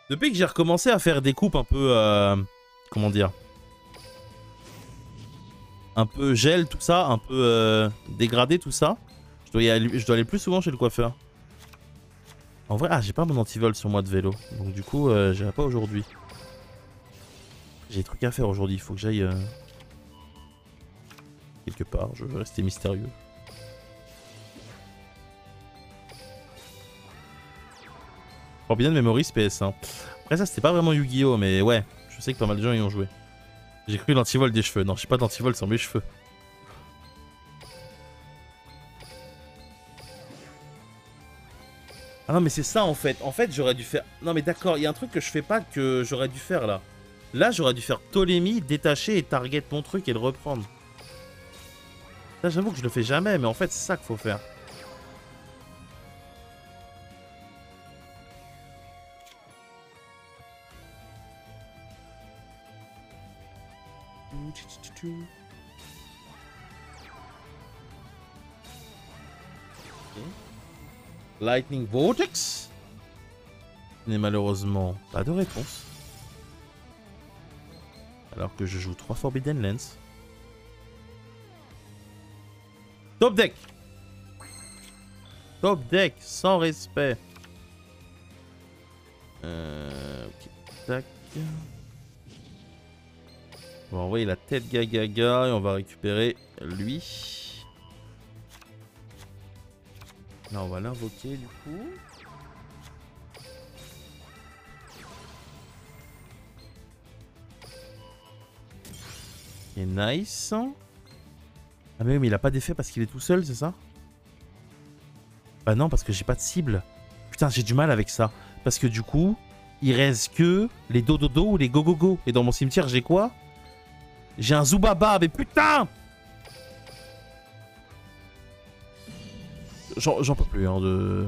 Depuis que j'ai recommencé à faire des coupes un peu... comment dire? Un peu gel, tout ça, un peu dégradé, tout ça. Je dois aller plus souvent chez le coiffeur. En vrai, ah, j'ai pas mon antivol sur moi de vélo. Donc du coup, j'irai pas aujourd'hui. J'ai des trucs à faire aujourd'hui, il faut que j'aille... quelque part, je veux rester mystérieux. Forbidden Memories PS1. Après ça, c'était pas vraiment Yu-Gi-Oh! Mais ouais, je sais que pas mal de gens y ont joué. J'ai cru l'antivol des cheveux. Non, j'ai pas d'antivol sur mes cheveux. Ah non, mais c'est ça en fait. En fait, j'aurais dû faire... Non mais d'accord, il y a un truc que je fais pas que j'aurais dû faire là. Là, j'aurais dû faire Ptolémie, détacher et target mon truc et le reprendre. Là, j'avoue que je le fais jamais, mais en fait, c'est ça qu'il faut faire. Ok. Lightning Vortex. Ce n'est malheureusement pas de réponse. Alors que je joue 3 Forbidden Lens. Top deck. Top deck, sans respect. Ok, tac. On va envoyer la tête Gagaga et on va récupérer lui. Là, on va l'invoquer du coup. Et nice. Ah mais oui, mais il a pas d'effet parce qu'il est tout seul, c'est ça? Bah non, parce que j'ai pas de cible. Putain, j'ai du mal avec ça. Parce que du coup, il reste que les dododo ou les go-go-go. Et dans mon cimetière, j'ai quoi? J'ai un Zubaba, mais putain! J'en peux plus, hein, de...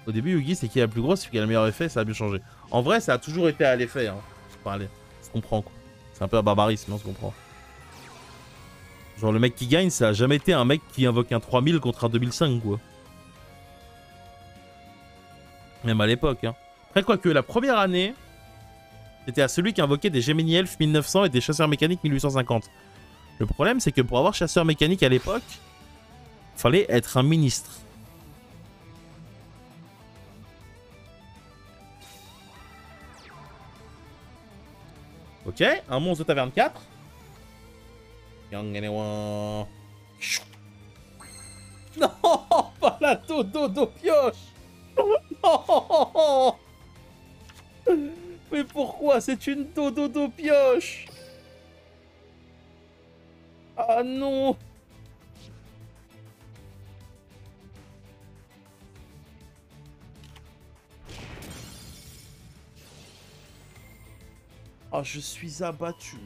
Au début, Yugi, c'est qui est la plus grosse, c'est qui a le meilleur effet, ça a bien changé. En vrai, ça a toujours été à l'effet, hein. Enfin, allez, on se comprend, quoi. C'est un peu un barbarisme, mais on se comprend. Genre, le mec qui gagne, ça a jamais été un mec qui invoque un 3000 contre un 2005, quoi. Même à l'époque, hein. Après, quoique, la première année, c'était à celui qui invoquait des Gemini Elf 1900 et des Chasseurs Mécaniques 1850. Le problème, c'est que pour avoir Chasseur Mécanique à l'époque, il fallait être un ministre. Ok, un monstre de taverne 4. Non, pas la dodo pioche. Non. Mais pourquoi c'est une dodo pioche? Ah non. Ah, je suis abattu.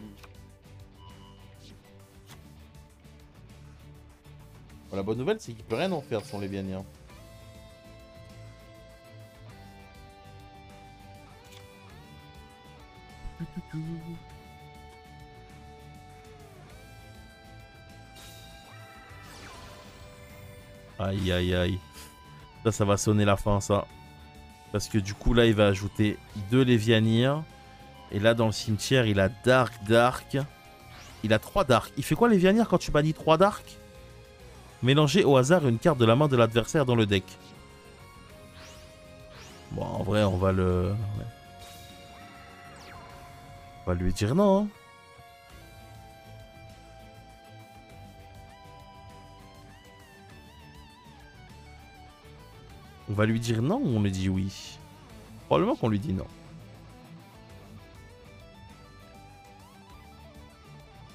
Bon, la bonne nouvelle, c'est qu'il peut rien en faire sans les Vianiens. Aïe aïe aïe. Ça va sonner la fin, ça. Parce que du coup, là, il va ajouter 2 Lévianir. Et là, dans le cimetière, il a Dark. Il a 3 Dark. Il fait quoi, Lévianir, quand tu bannis 3 Dark? Mélanger au hasard une carte de la main de l'adversaire dans le deck. Bon, en vrai, on va le... Ouais. On va lui dire non. Hein. On va lui dire non ou on lui dit oui? Probablement qu'on lui dit non.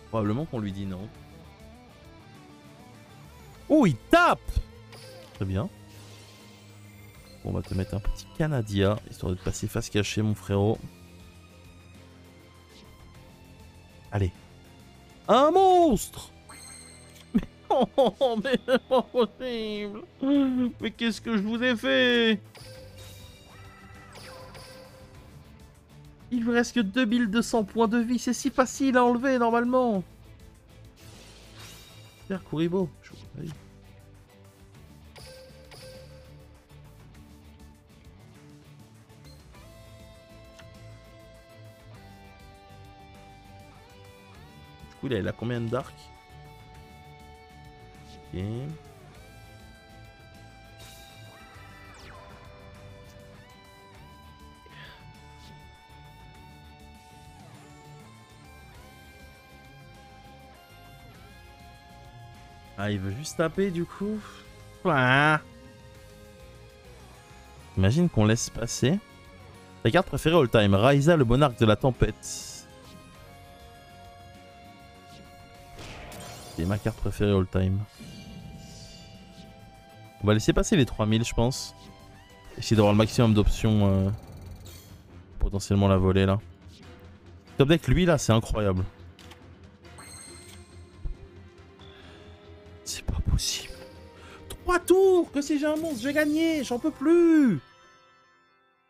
Probablement qu'on lui dit non. Oh, il tape! Très bien. Bon, on va te mettre un petit Canadia, histoire de te passer face cachée, mon frérot. Allez. Un monstre! Mais oh, mais c'est pas possible! Mais qu'est-ce que je vous ai fait? Il vous reste que 2200 points de vie, c'est si facile à enlever normalement! Super Kuribo. Du coup, il a combien de dark? Ok. Ah, il veut juste taper du coup. Ah. Imagine qu'on laisse passer. Ta carte préférée all time, Raiza, le monarque de la tempête. C'est ma carte préférée all time. On va laisser passer les 3000 je pense. Essayer d'avoir le maximum d'options. Potentiellement la voler là. Top deck lui là c'est incroyable. C'est pas possible. 3 tours. Que si j'ai un monstre, j'ai gagné. J'en peux plus.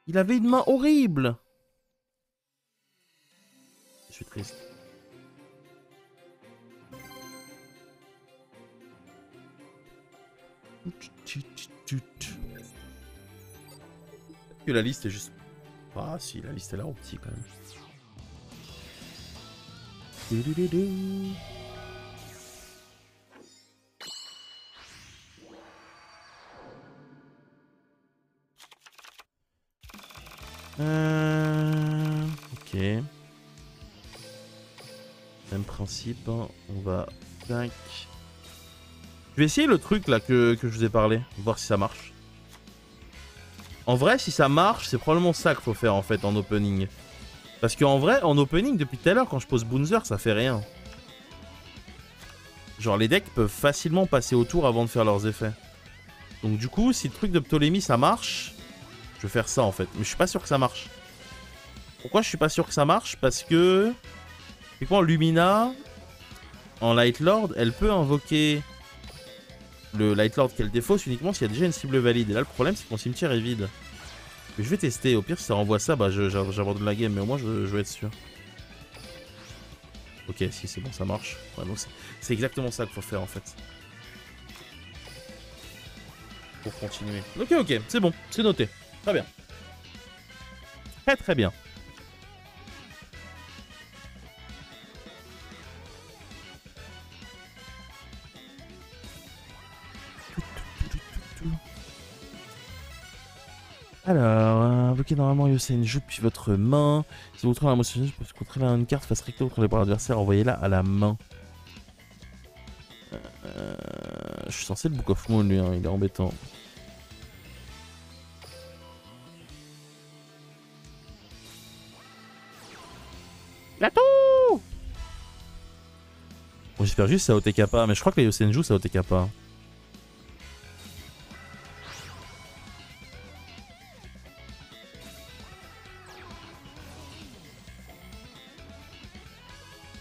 Il avait une main horrible. Je suis triste. Que la liste est juste... Ah si, la liste est là au petit quand même. Ok. Même principe, hein. On va... Tac. Je vais essayer le truc là que je vous ai parlé, voir si ça marche. En vrai, si ça marche, c'est probablement ça qu'il faut faire en fait en opening. Parce qu'en vrai, en opening, depuis tout à l'heure, quand je pose Boonzer, ça fait rien. Genre, les decks peuvent facilement passer au tour avant de faire leurs effets. Donc du coup, si le truc de Ptolémie, ça marche, je vais faire ça en fait. Mais je suis pas sûr que ça marche. Pourquoi je suis pas sûr que ça marche? Parce que... C'est quoi, Lumina, en Light Lord, elle peut invoquer le Light Lord qu'elle défausse uniquement s'il y a déjà une cible valide. Et là, le problème, c'est que mon cimetière est vide. Mais je vais tester. Au pire, si ça renvoie ça, bah j'abandonne la game. Mais au moins, je veux être sûr. Ok, si c'est bon, ça marche. Ouais, donc c'est exactement ça qu'il faut faire en fait. Pour continuer. Ok, ok, c'est bon, c'est noté. Très bien. Très très bien. Alors, invoquez normalement Yosen joue depuis votre main. Si vous trouvez la motion, je peux contrôler une carte face recto contre les bras adversaires, envoyez-la à la main. Je suis censé le Book of Moon lui, hein, il est embêtant. Lato! Bon, j'espère juste que ça OTK pas, mais je crois que les Yosenju ça OTK pas.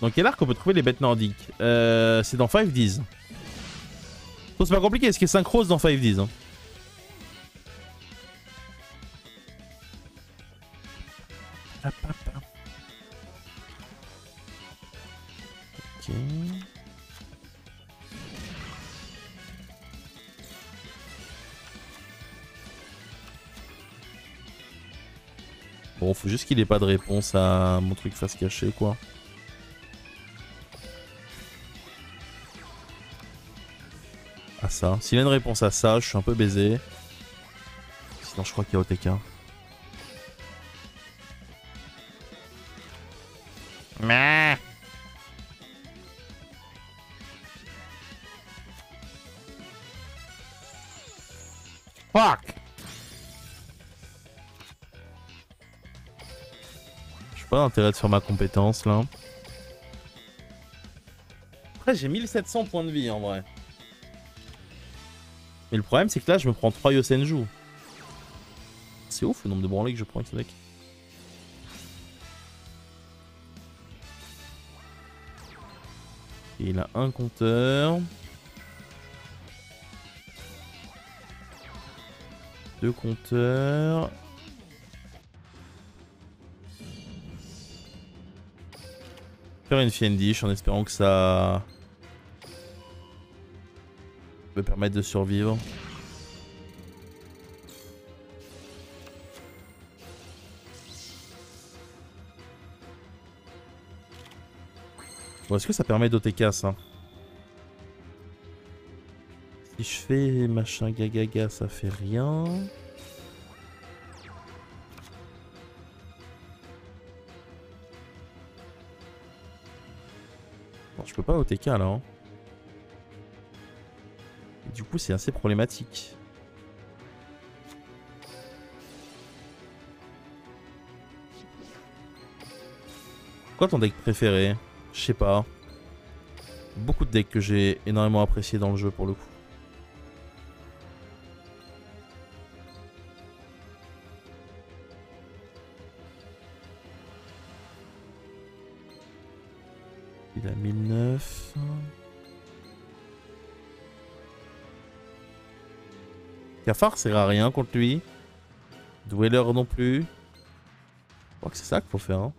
Dans quel arc on peut trouver les bêtes nordiques? C'est dans 5Ds. Bon, c'est pas compliqué, ce qui est synchrose dans 5Ds. Hein. Ok. Bon, faut juste qu'il ait pas de réponse à mon truc face cachée, quoi. À ça. S'il a une réponse à ça, je suis un peu baisé. Sinon, je crois qu'il y a OTK. Mais... Fuck! J'ai pas d'intérêt de faire ma compétence là. Après, j'ai 1700 points de vie en vrai. Mais le problème, c'est que là, je me prends 3 Yosenju. C'est ouf le nombre de branlés que je prends avec ce deck. Et il a un compteur. 2 compteurs. Faire une Fiendish en espérant que ça me permettre de survivre. Bon, est-ce que ça permet d'OTK ça? Si je fais machin gagaga, ça fait rien. Bon, je peux pas OTK là. Hein. Et du coup, c'est assez problématique. Quoi ton deck préféré? Je sais pas. Beaucoup de decks que j'ai énormément apprécié dans le jeu pour le coup. Il a 1009. Cafard sert à rien contre lui. Dweller non plus. Je crois que c'est ça qu'il faut faire. Hein.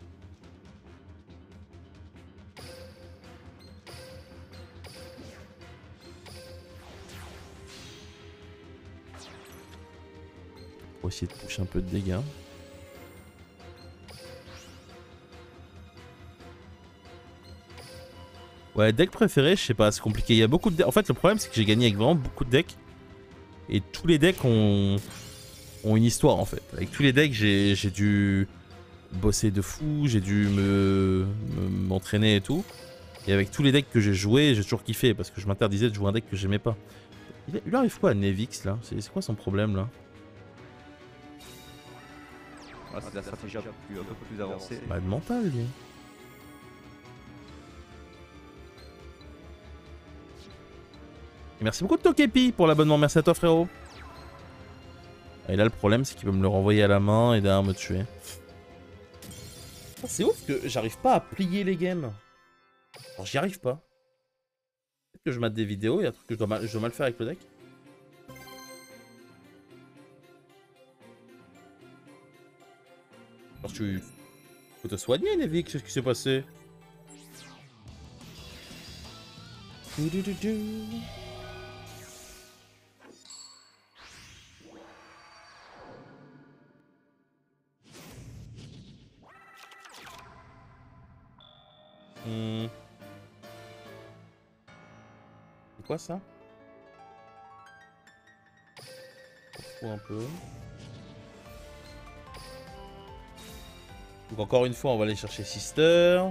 Pour essayer de toucher un peu de dégâts. Ouais, deck préféré, je sais pas, c'est compliqué. Il y a beaucoup de decks. En fait, le problème, c'est que j'ai gagné avec vraiment beaucoup de decks. Et tous les decks ont une histoire, en fait. Avec tous les decks, j'ai dû bosser de fou, j'ai dû m'entraîner et tout. Et avec tous les decks que j'ai joués, j'ai toujours kiffé parce que je m'interdisais de jouer un deck que j'aimais pas. Il lui arrive quoi à Nevix là? C'est quoi son problème là? Ah, c'est la stratégie un peu plus avancée. Bah de mental lui. Et merci beaucoup de Tokepi pour l'abonnement, merci à toi frérot. Et là le problème c'est qu'il peut me le renvoyer à la main et derrière me tuer. C'est ouf que j'arrive pas à plier les games. Alors j'y arrive pas. Peut-être que je mate des vidéos, il y a un truc que je dois mal faire avec le deck. Alors tu... Faut te soigner Nevik, qu'est-ce qui s'est passé? C'est quoi ça? Un peu. Donc encore une fois, on va aller chercher Sister.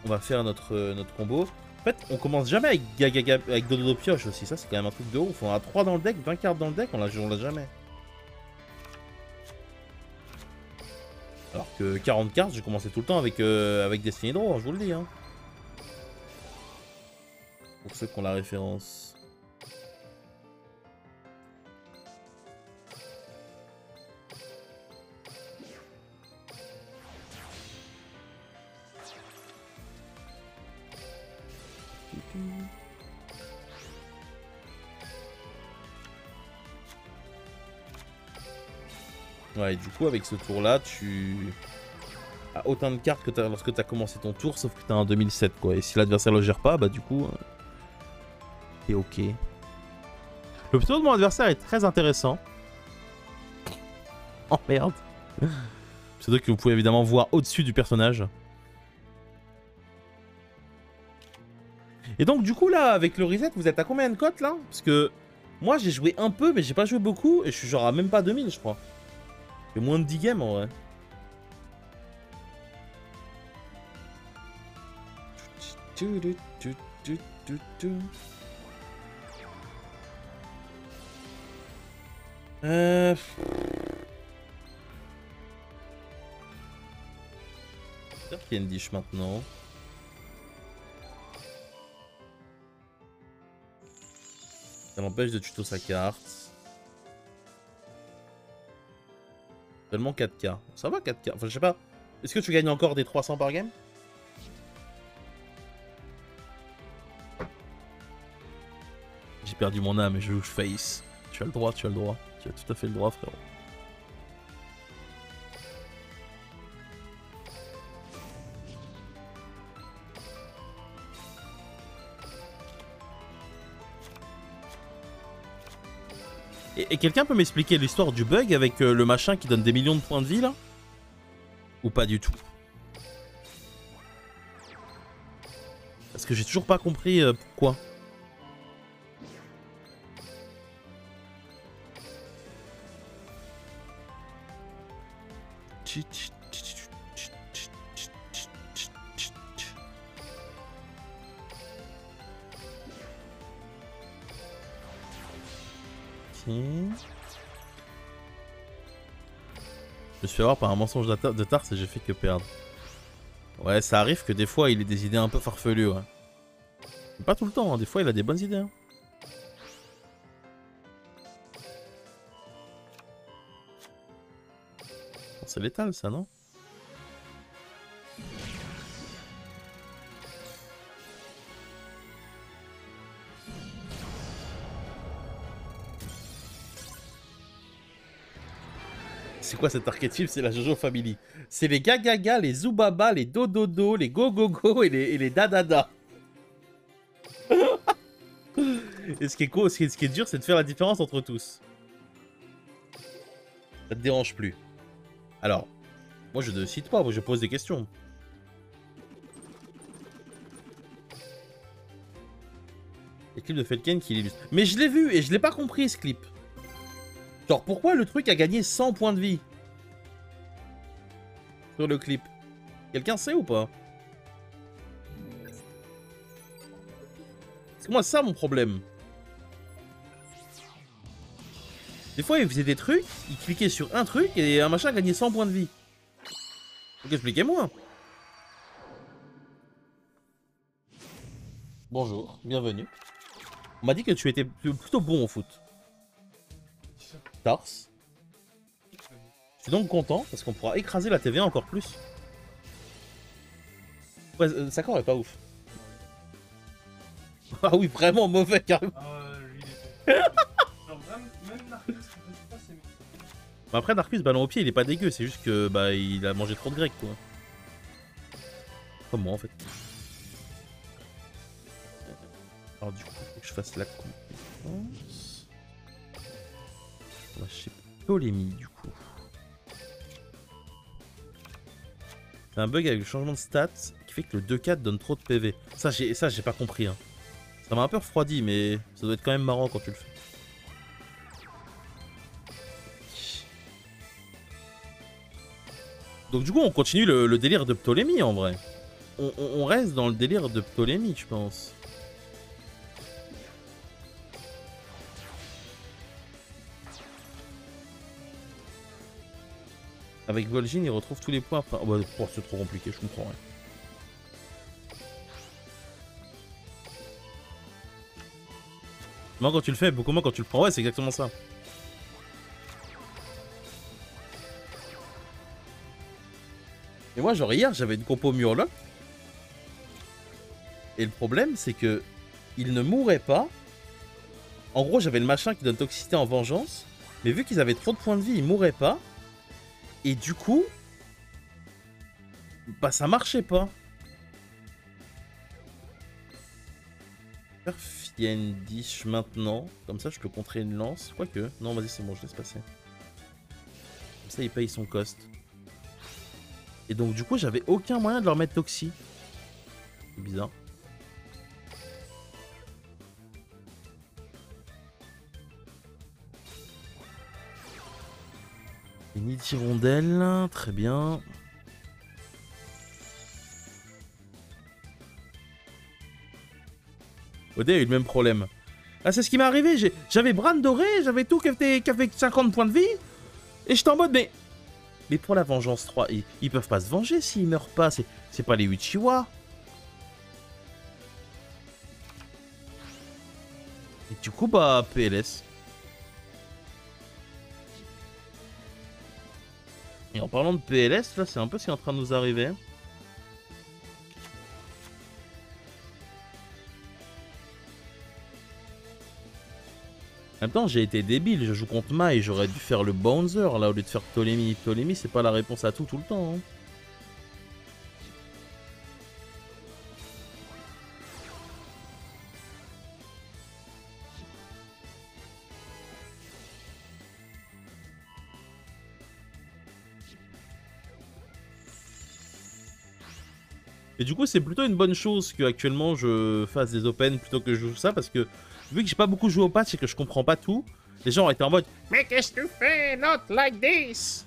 On va faire notre combo. En fait, on commence jamais avec Gagaga, avec Dododo Pioche aussi. Ça, c'est quand même un truc de ouf. On a 3 dans le deck, 20 cartes dans le deck, on l'a jamais. Alors que 40 cartes, j'ai commencé tout le temps avec Destiny Draw, je vous le dis. Hein. Pour ceux qui ont la référence. Ouais, et du coup, avec ce tour-là, tu as autant de cartes que lorsque tu as commencé ton tour, sauf que tu as un 2007, quoi. Et si l'adversaire le gère pas, bah du coup, t'es ok. Le pseudo de mon adversaire est très intéressant. Oh merde. Pseudo que vous pouvez évidemment voir au-dessus du personnage. Et donc, du coup, là, avec le reset, vous êtes à combien de cotes, là? Parce que moi, j'ai joué un peu, mais j'ai pas joué beaucoup, et je suis genre à même pas 2000, je crois. J'ai moins de 10 games, en vrai. J'espère qu'il y a une dish maintenant. Ça l'empêche de tuto sa carte. Seulement 4K. Ça va 4K. Enfin, je sais pas. Est-ce que tu gagnes encore des 300 par game? J'ai perdu mon âme et je joue face. Tu as le droit, tu as le droit. Tu as tout à fait le droit, frérot. Et quelqu'un peut m'expliquer l'histoire du bug avec le machin qui donne des millions de points de vie là? Ou pas du tout? Parce que j'ai toujours pas compris pourquoi. Je me suis fait avoir par un mensonge de Tars et j'ai fait que perdre. Ouais, ça arrive que des fois il ait des idées un peu farfelues. Ouais. Mais pas tout le temps, hein. Des fois il a des bonnes idées. Hein. C'est létal ça, non? C'est quoi cet archétype? C'est la Jojo Family. C'est les Gagaga, les Zubaba, les Dododo, les Gogogo et les Dadada. Et ce qui est cool, ce qui est dur, c'est de faire la différence entre tous. Ça te dérange plus. Alors, moi je ne cite pas, moi je pose des questions. Les clips de Felken qui l'illustre. Mais je l'ai vu et je l'ai pas compris ce clip. Genre pourquoi le truc a gagné 100 points de vie sur le clip? Quelqu'un sait ou pas? C'est moi ça mon problème. Des fois il faisait des trucs, il cliquait sur un truc et un machin gagnait 100 points de vie. Donc expliquez-moi. Bonjour, bienvenue. On m'a dit que tu étais plutôt bon au foot. Tars. Je suis donc content parce qu'on pourra écraser la TVA encore plus. Ouais, Sakor est pas ouf. Ah oui, vraiment mauvais carrément. Lui, il était. Genre, même Narcus, je sais pas, c'est. Bah après Narcus, ballon au pied, il est pas dégueu, c'est juste que bah il a mangé trop de grec quoi. Comme moi en fait. Alors du coup, faut que je fasse la compétence. On va chez Ptolémie du coup. C'est un bug avec le changement de stats qui fait que le 2-4 donne trop de PV. Ça j'ai pas compris hein. Ça m'a un peu refroidi mais ça doit être quand même marrant quand tu le fais. Donc du coup on continue le délire de Ptolémie en vrai. On reste dans le délire de Ptolémie je pense. Avec Vol'jin il retrouve tous les points. Enfin, oh bah, oh, c'est trop compliqué, je comprends rien. Moi quand tu le fais, beaucoup moins quand tu le prends. Ouais c'est exactement ça. Et moi genre hier j'avais une compo Murloc. Et le problème c'est que il ne mourrait pas. En gros j'avais le machin qui donne toxicité en vengeance. Mais vu qu'ils avaient trop de points de vie, ils mourraient pas. Et du coup, bah ça marchait pas. Faire Fiendish maintenant. Comme ça je peux contrer une lance. Quoique. Non vas-y c'est bon, je laisse passer. Comme ça il paye son cost. Et donc du coup j'avais aucun moyen de leur mettre Toxi. C'est bizarre. Et ni d'hirondelle, très bien. Odé a eu le même problème. Ah c'est ce qui m'est arrivé, j'avais Bran doré, j'avais tout qui avait 50 points de vie. Et j'étais en mode mais pour la vengeance 3, ils peuvent pas se venger s'ils meurent pas, c'est pas les Uchiwa. Et du coup bah PLS. Et en parlant de PLS, là c'est un peu ce qui est en train de nous arriver. En même temps, j'ai été débile, je joue contre Mai, j'aurais dû faire le Bouncer là au lieu de faire Ptolémie. Ptolémie, c'est pas la réponse à tout le temps. Hein. Et du coup, c'est plutôt une bonne chose que actuellement je fasse des open plutôt que je joue ça parce que vu que j'ai pas beaucoup joué au patch et que je comprends pas tout, les gens ont été en mode mais qu'est-ce que tu fais? Not like this!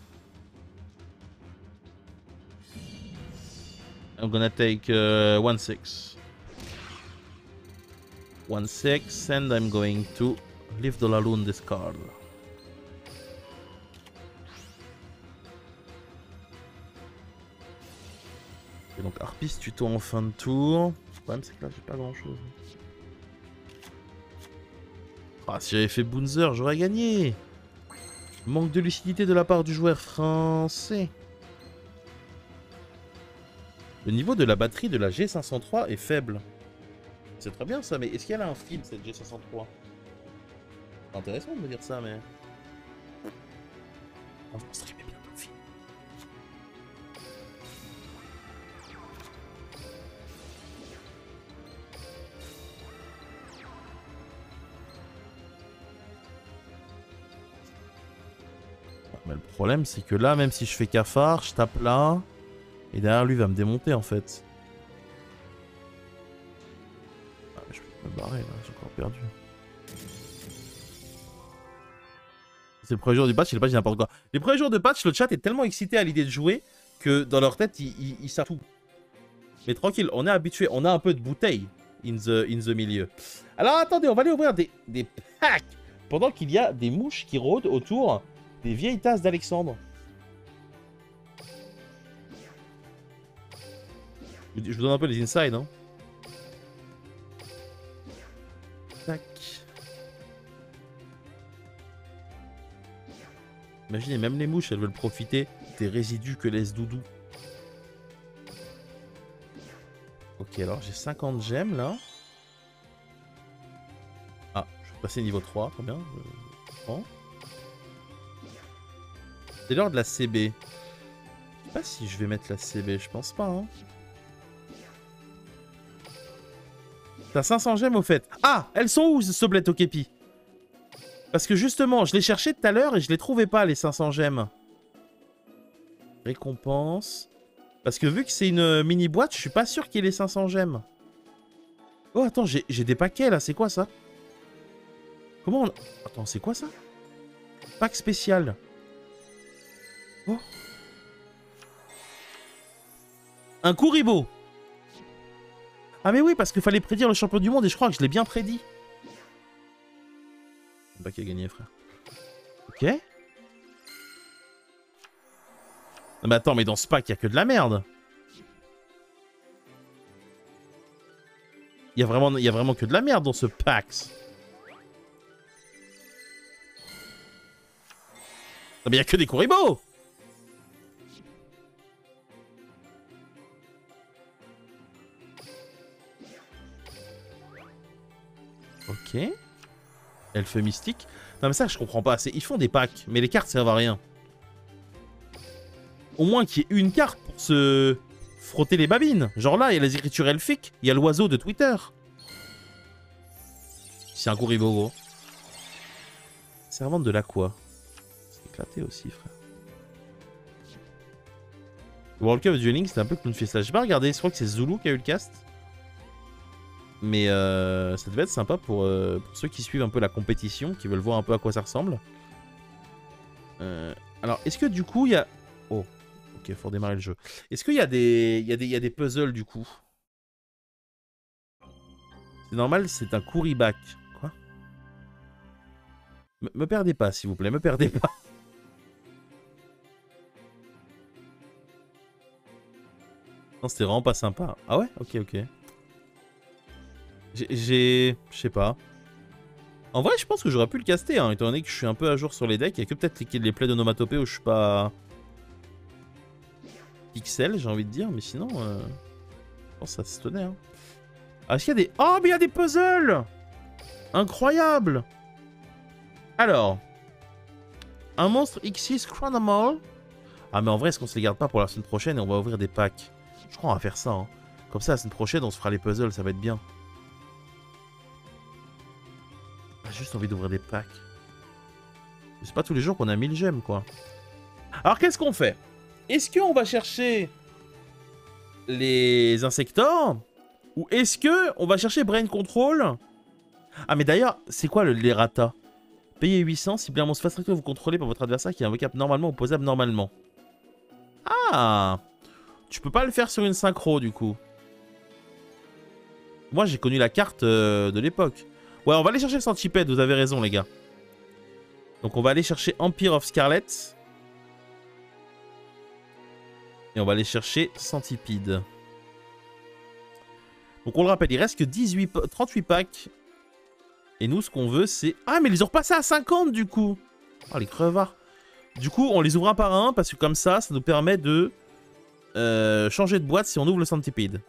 I'm gonna take 1-6. 1-6 and I'm going to leave the Laloon discard. Et donc Harpiste tuto en fin de tour. Le problème c'est que là j'ai pas grand chose. Ah si j'avais fait Bounzer j'aurais gagné. Manque de lucidité de la part du joueur français. Le niveau de la batterie de la G503 est faible. C'est très bien ça, mais est-ce qu'elle a un fil cette G503? C'est intéressant de me dire ça, mais... On va streamer bientôt le film. Mais le problème, c'est que là, même si je fais cafard, je tape là. Et derrière, lui va me démonter en fait. Ah, je peux me barrer là, j'ai encore perdu. C'est le premier jour du patch, le patch n'importe quoi. Les premiers jours de patch, le chat est tellement excité à l'idée de jouer que dans leur tête, ils savent tout. Mais tranquille, on est habitué, on a un peu de bouteille in the milieu. Alors attendez, on va aller ouvrir des packs pendant qu'il y a des mouches qui rôdent autour des vieilles tasses d'Alexandre. Je vous donne un peu les insides, hein. Tac. Imaginez, même les mouches, elles veulent profiter des résidus que laisse Doudou. Ok, alors j'ai 50 gemmes là. Ah, je vais passer niveau 3, très bien. Je prends. C'est l'heure de la CB. Je sais pas si je vais mettre la CB, je pense pas. Hein. T'as 500 gemmes au fait. Ah, elles sont où ce bled au képi? Parce que justement, je les cherchais tout à l'heure et je les trouvais pas les 500 gemmes. Récompense. Parce que vu que c'est une mini boîte, je suis pas sûr qu'il y ait les 500 gemmes. Oh attends, j'ai des paquets là, c'est quoi ça? Comment on... Attends, c'est quoi ça? Pack spécial. Oh. Un Kuribo. Ah mais oui, parce qu'il fallait prédire le champion du monde et je crois que je l'ai bien prédit. C'est pas qui a gagné, frère. Ok. Non mais attends, mais dans ce pack, il y a que de la merde. Il y a vraiment que de la merde dans ce pack. Non mais il y a que des Kuribo. Ok. Elfe mystique. Non mais ça je comprends pas. Ils font des packs, mais les cartes servent à rien. Au moins qu'il y ait une carte pour se frotter les babines. Genre là, il y a les écritures elfiques, il y a l'oiseau de Twitter. C'est un Kuribo gros. Servante de la quoi? C'est éclaté aussi frère. Le World Cup Dueling c'était un peu Clown Fiesta. J'ai pas regardé, je crois que c'est Zulu qui a eu le cast. Mais ça devait être sympa pour ceux qui suivent un peu la compétition, qui veulent voir un peu à quoi ça ressemble. Alors, est-ce que du coup, il y a... Oh, ok, faut démarrer le jeu. Est-ce qu'il y a des puzzles, du coup? C'est normal, c'est un Kuriback. Quoi? Me perdez pas, s'il vous plaît, me perdez pas. Non, c'était vraiment pas sympa. Ah ouais? Ok, ok. Je sais pas. En vrai, je pense que j'aurais pu le caster, hein, étant donné que je suis un peu à jour sur les decks. Il y a que peut-être les plays d'onomatopée où je suis pas... Pixel, j'ai envie de dire, mais sinon... Je pense que ça se tenait, hein. Ah, est-ce qu'il y a des... Oh, mais il y a des puzzles! Incroyable! Alors... Un monstre X6 Chronomal. Ah, mais en vrai, est-ce qu'on se les garde pas pour la semaine prochaine et on va ouvrir des packs? Je crois qu'on va faire ça, hein. Comme ça, la semaine prochaine, on se fera les puzzles, ça va être bien. J'ai juste envie d'ouvrir des packs. C'est pas tous les jours qu'on a 1000 gemmes, quoi. Alors, qu'est-ce qu'on fait? Est-ce qu'on va chercher les insectors? Ou est-ce que on va chercher Brain Control? Ah, mais d'ailleurs, c'est quoi l'errata? Payez 800, cibler un monstre fast track que vous contrôlez par votre adversaire qui est invocable normalement ou posable normalement. Ah! Tu peux pas le faire sur une synchro, du coup. Moi, j'ai connu la carte de l'époque. Ouais, on va aller chercher le centipède, vous avez raison, les gars. Donc, on va aller chercher Empire of Scarlet. Et on va aller chercher Centipede. Donc, on le rappelle, il reste que 38 packs. Et nous, ce qu'on veut, c'est... Ah, mais ils ont repassé à 50, du coup. Oh, les crevards. Du coup, on les ouvre un par un, parce que comme ça nous permet de changer de boîte si on ouvre le Centipede.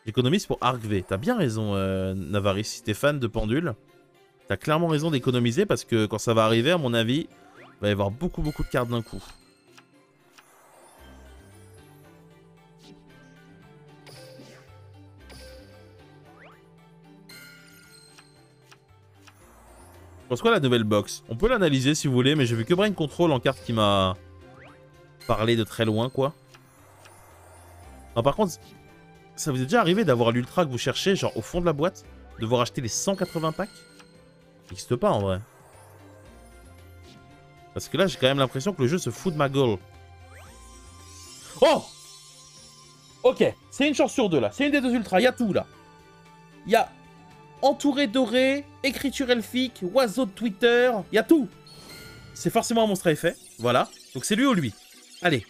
J'économise pour Arc V. T'as bien raison, Navaris. Si t'es fan de Pendule, t'as clairement raison d'économiser, parce que quand ça va arriver, à mon avis, il va y avoir beaucoup de cartes d'un coup. pense quoi la nouvelle box? On peut l'analyser si vous voulez, mais j'ai vu que Brain Control en carte qui m'a parlé de très loin, quoi. Non, par contre, ça vous est déjà arrivé d'avoir l'ultra que vous cherchez, genre au fond de la boîte? Devoir acheter les 180 packs? Ça n'existe pas en vrai. Parce que là, j'ai quand même l'impression que le jeu se fout de ma gueule. Oh! Ok, c'est une chance sur deux là. C'est une des deux ultras, il y a tout là. Il y a entouré doré, écriture elfique, oiseau de Twitter, il y a tout. C'est forcément un monstre à effet, voilà. Donc c'est lui ou lui. Allez.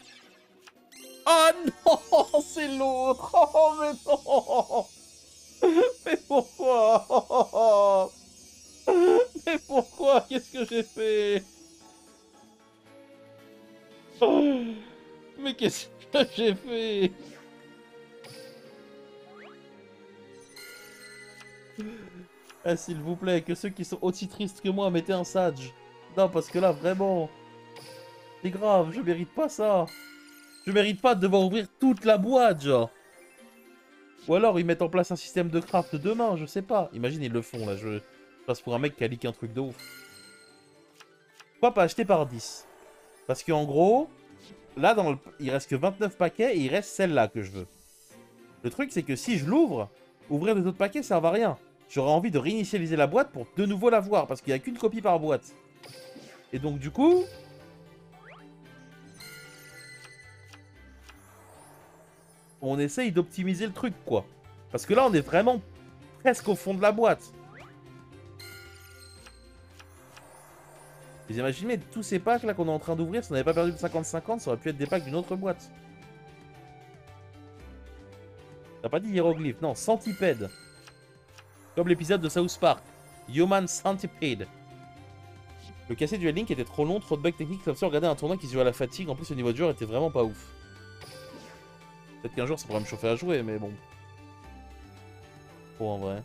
Oh non, c'est l'autre. Oh mais non. Mais pourquoi? Mais pourquoi? Qu'est-ce que j'ai fait? Mais qu'est-ce que j'ai fait? Ah, s'il vous plaît, que ceux qui sont aussi tristes que moi mettez un Sage. Non, parce que là, vraiment, c'est grave, je mérite pas ça. Je mérite pas de devoir ouvrir toute la boîte, genre. Ou alors, ils mettent en place un système de craft demain, je sais pas. Imagine, ils le font, là, je passe pour un mec qui a leaké un truc de ouf. Pourquoi pas acheter par 10? Parce qu'en gros, là, il reste que 29 paquets et il reste celle-là que je veux. Le truc, c'est que si je l'ouvre, ouvrir des autres paquets, ça va à rien. J'aurais envie de réinitialiser la boîte pour de nouveau la voir, parce qu'il n'y a qu'une copie par boîte. Et donc, du coup... on essaye d'optimiser le truc, quoi. Parce que là, on est vraiment presque au fond de la boîte. Vous imaginez, tous ces packs là qu'on est en train d'ouvrir, si on n'avait pas perdu le 50-50, ça aurait pu être des packs d'une autre boîte. T'as pas dit hiéroglyphe, non, centipède. Comme l'épisode de South Park. Human Centipede. Le cassé du Link était trop long, trop de bugs techniques, comme ça regarder un tournoi qui se joue à la fatigue, en plus le niveau de joueur était vraiment pas ouf. Peut-être qu'un jour ça pourrait me chauffer à jouer, mais bon. Trop en vrai.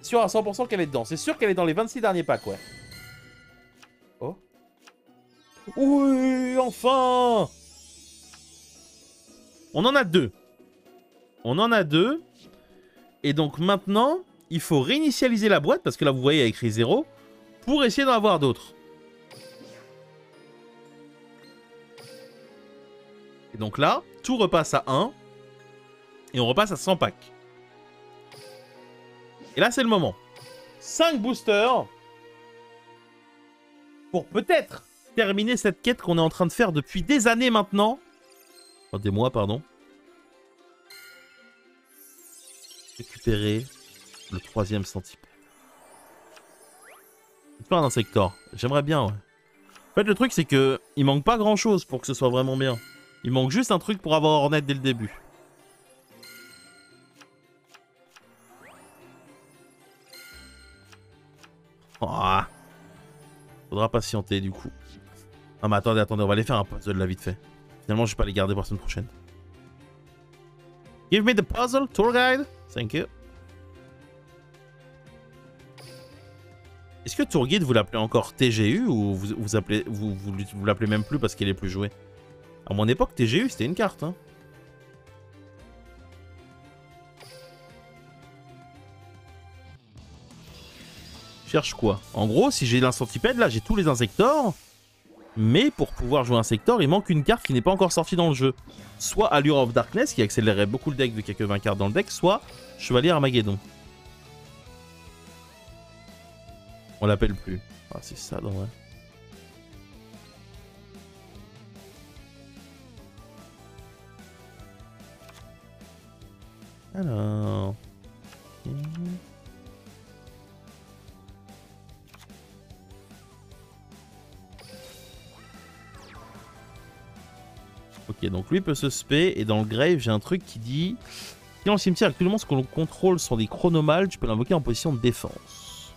C'est sûr à 100% qu'elle est dedans, c'est sûr qu'elle est dans les 26 derniers packs, ouais. Oh. Oui, enfin! On en a deux. On en a deux. Et donc maintenant, il faut réinitialiser la boîte, parce que là vous voyez il y a écrit 0, pour essayer d'en avoir d'autres. Et donc là, tout repasse à 1. Et on repasse à 100 packs. Et là c'est le moment. 5 boosters. Pour peut-être terminer cette quête qu'on est en train de faire depuis des années maintenant. Enfin, des mois, pardon. Récupérer le 3e centipède. Faire un insector. J'aimerais bien, ouais. En fait, le truc, c'est que il manque pas grand-chose pour que ce soit vraiment bien. Il manque juste un truc pour avoir Hornet dès le début. Oh. Faudra patienter, du coup. Ah, mais attendez, on va aller faire un puzzle, là, vite fait. Finalement, je vais pas les garder pour la semaine prochaine. Give me the puzzle, tour guide. Thank you. Est-ce que tour guide, vous l'appelez encore TGU ou vous l'appelez même plus parce qu'elle est plus jouée? À mon époque, TGU, c'était une carte, hein. Cherche quoi? En gros, si j'ai l'incentipède, là, j'ai tous les insectors. Mais pour pouvoir jouer Insector, il manque une carte qui n'est pas encore sortie dans le jeu. Soit Allure of Darkness, qui accélérerait beaucoup le deck vu qu'il n'y a que 20 cartes dans le deck, soit Chevalier Armageddon. On l'appelle plus. Ah, c'est ça, dans vrai. Alors... Ok, donc lui peut se spé, et dans le grave, j'ai un truc qui dit... Si dans le cimetière, actuellement, ce que l'on contrôle sont des chronomales, tu peux l'invoquer en position de défense.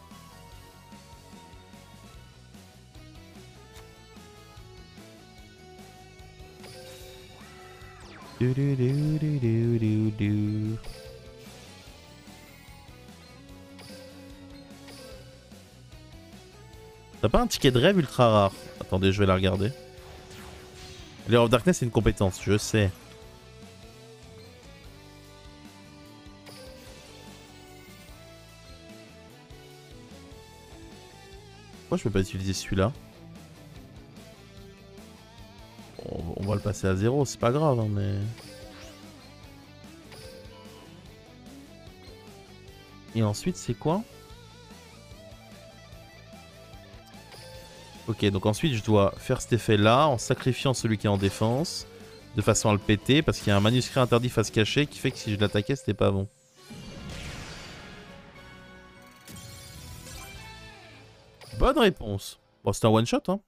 T'as pas un ticket de rêve ultra rare? Attendez, je vais la regarder. Allure of Darkness, c'est une compétence, je sais. Pourquoi je peux pas utiliser celui-là? On va le passer à 0, c'est pas grave, hein, mais... Et ensuite, c'est quoi? Ok, donc ensuite, je dois faire cet effet-là en sacrifiant celui qui est en défense, de façon à le péter, parce qu'il y a un manuscrit interdit face cachée qui fait que si je l'attaquais, c'était pas bon. Bonne réponse. Bon, c'était un one-shot, hein.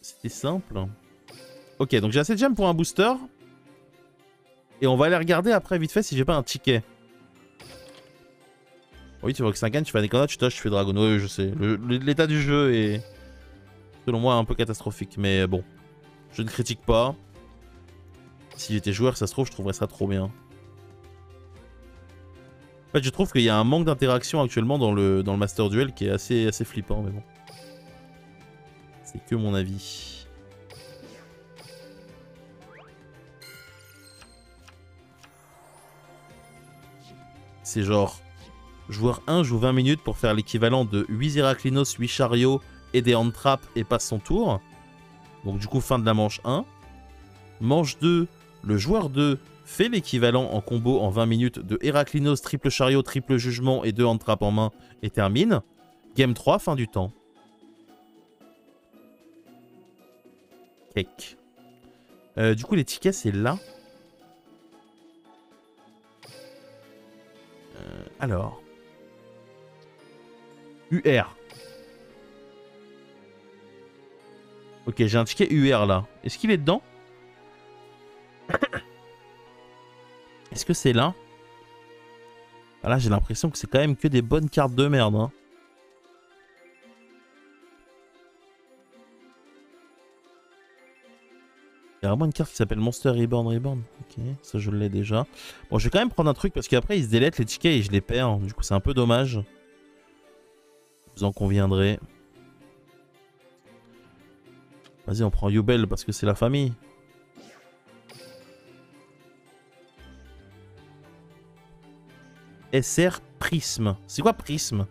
C'était simple. Ok, donc j'ai assez de gemmes pour un booster. Et on va aller regarder après, vite fait, si j'ai pas un ticket. Oui, tu vois que 5 tu fais un déconnade, tu touches, tu fais dragon. Oui, je sais. L'état du jeu est, selon moi, un peu catastrophique. Mais bon, je ne critique pas. Si j'étais joueur, ça se trouve, je trouverais ça trop bien. En fait, je trouve qu'il y a un manque d'interaction actuellement dans le Master Duel qui est assez flippant, mais bon. C'est que mon avis. C'est genre... Joueur 1 joue 20 minutes pour faire l'équivalent de 8 Héraclinos, 8 chariots et des hand traps et passe son tour. Donc du coup, fin de la manche 1. Manche 2, le joueur 2 fait l'équivalent en combo en 20 minutes de Héraclinos, triple chariot, triple jugement et 2 hand traps en main et termine. Game 3, fin du temps. Cake. Du coup, les tickets, c'est là. Alors... UR. Ok, j'ai un ticket UR là. Est-ce qu'il est dedans? Est-ce que c'est là? Ah, là, j'ai l'impression que c'est quand même que des bonnes cartes de merde. Hein. Il y a vraiment une carte qui s'appelle Monster Reborn. Ok, ça je l'ai déjà. Bon, je vais quand même prendre un truc parce qu'après ils se délettent les tickets et je les perds. Du coup, c'est un peu dommage. Vous en conviendrez. Vas-y, on prend Yubel parce que c'est la famille. SR Prisme. C'est quoi Prisme?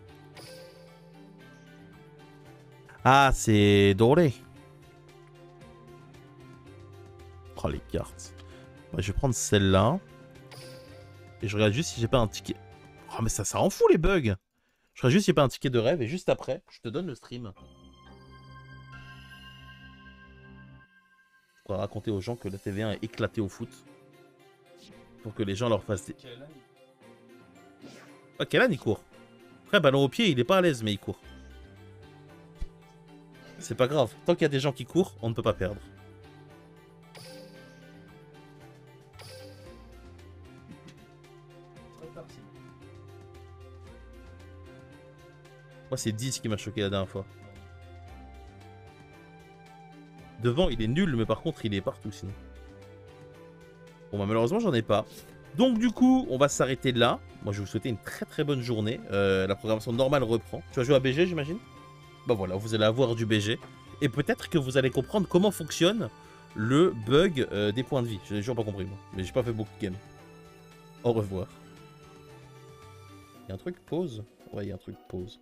Ah, c'est doré. Oh, les cartes. Ouais, je vais prendre celle-là. Et je regarde juste si j'ai pas un ticket. Oh, mais ça rend fou les bugs. Je regarde juste si j'ai pas un ticket de rêve et juste après, je te donne le stream. Je pourrais raconter aux gens que la TV1 est éclatée au foot. Pour que les gens leur fassent des... Ah, Kellan il court. Après, ballon au pied, il est pas à l'aise, mais il court. C'est pas grave. Tant qu'il y a des gens qui courent, on ne peut pas perdre. Moi, c'est 10 qui m'a choqué la dernière fois. Devant, il est nul, mais par contre, il est partout sinon. Bon, bah, malheureusement, j'en ai pas. Donc, du coup, on va s'arrêter là. Moi, je vais vous souhaiter une très bonne journée. La programmation normale reprend. Tu vas jouer à BG, j'imagine? Bah voilà, vous allez avoir du BG. Et peut-être que vous allez comprendre comment fonctionne le bug des points de vie. Je n'ai toujours pas compris, moi. Mais j'ai pas fait beaucoup de games. Au revoir. Il y a un truc pause? Ouais, il y a un truc pause.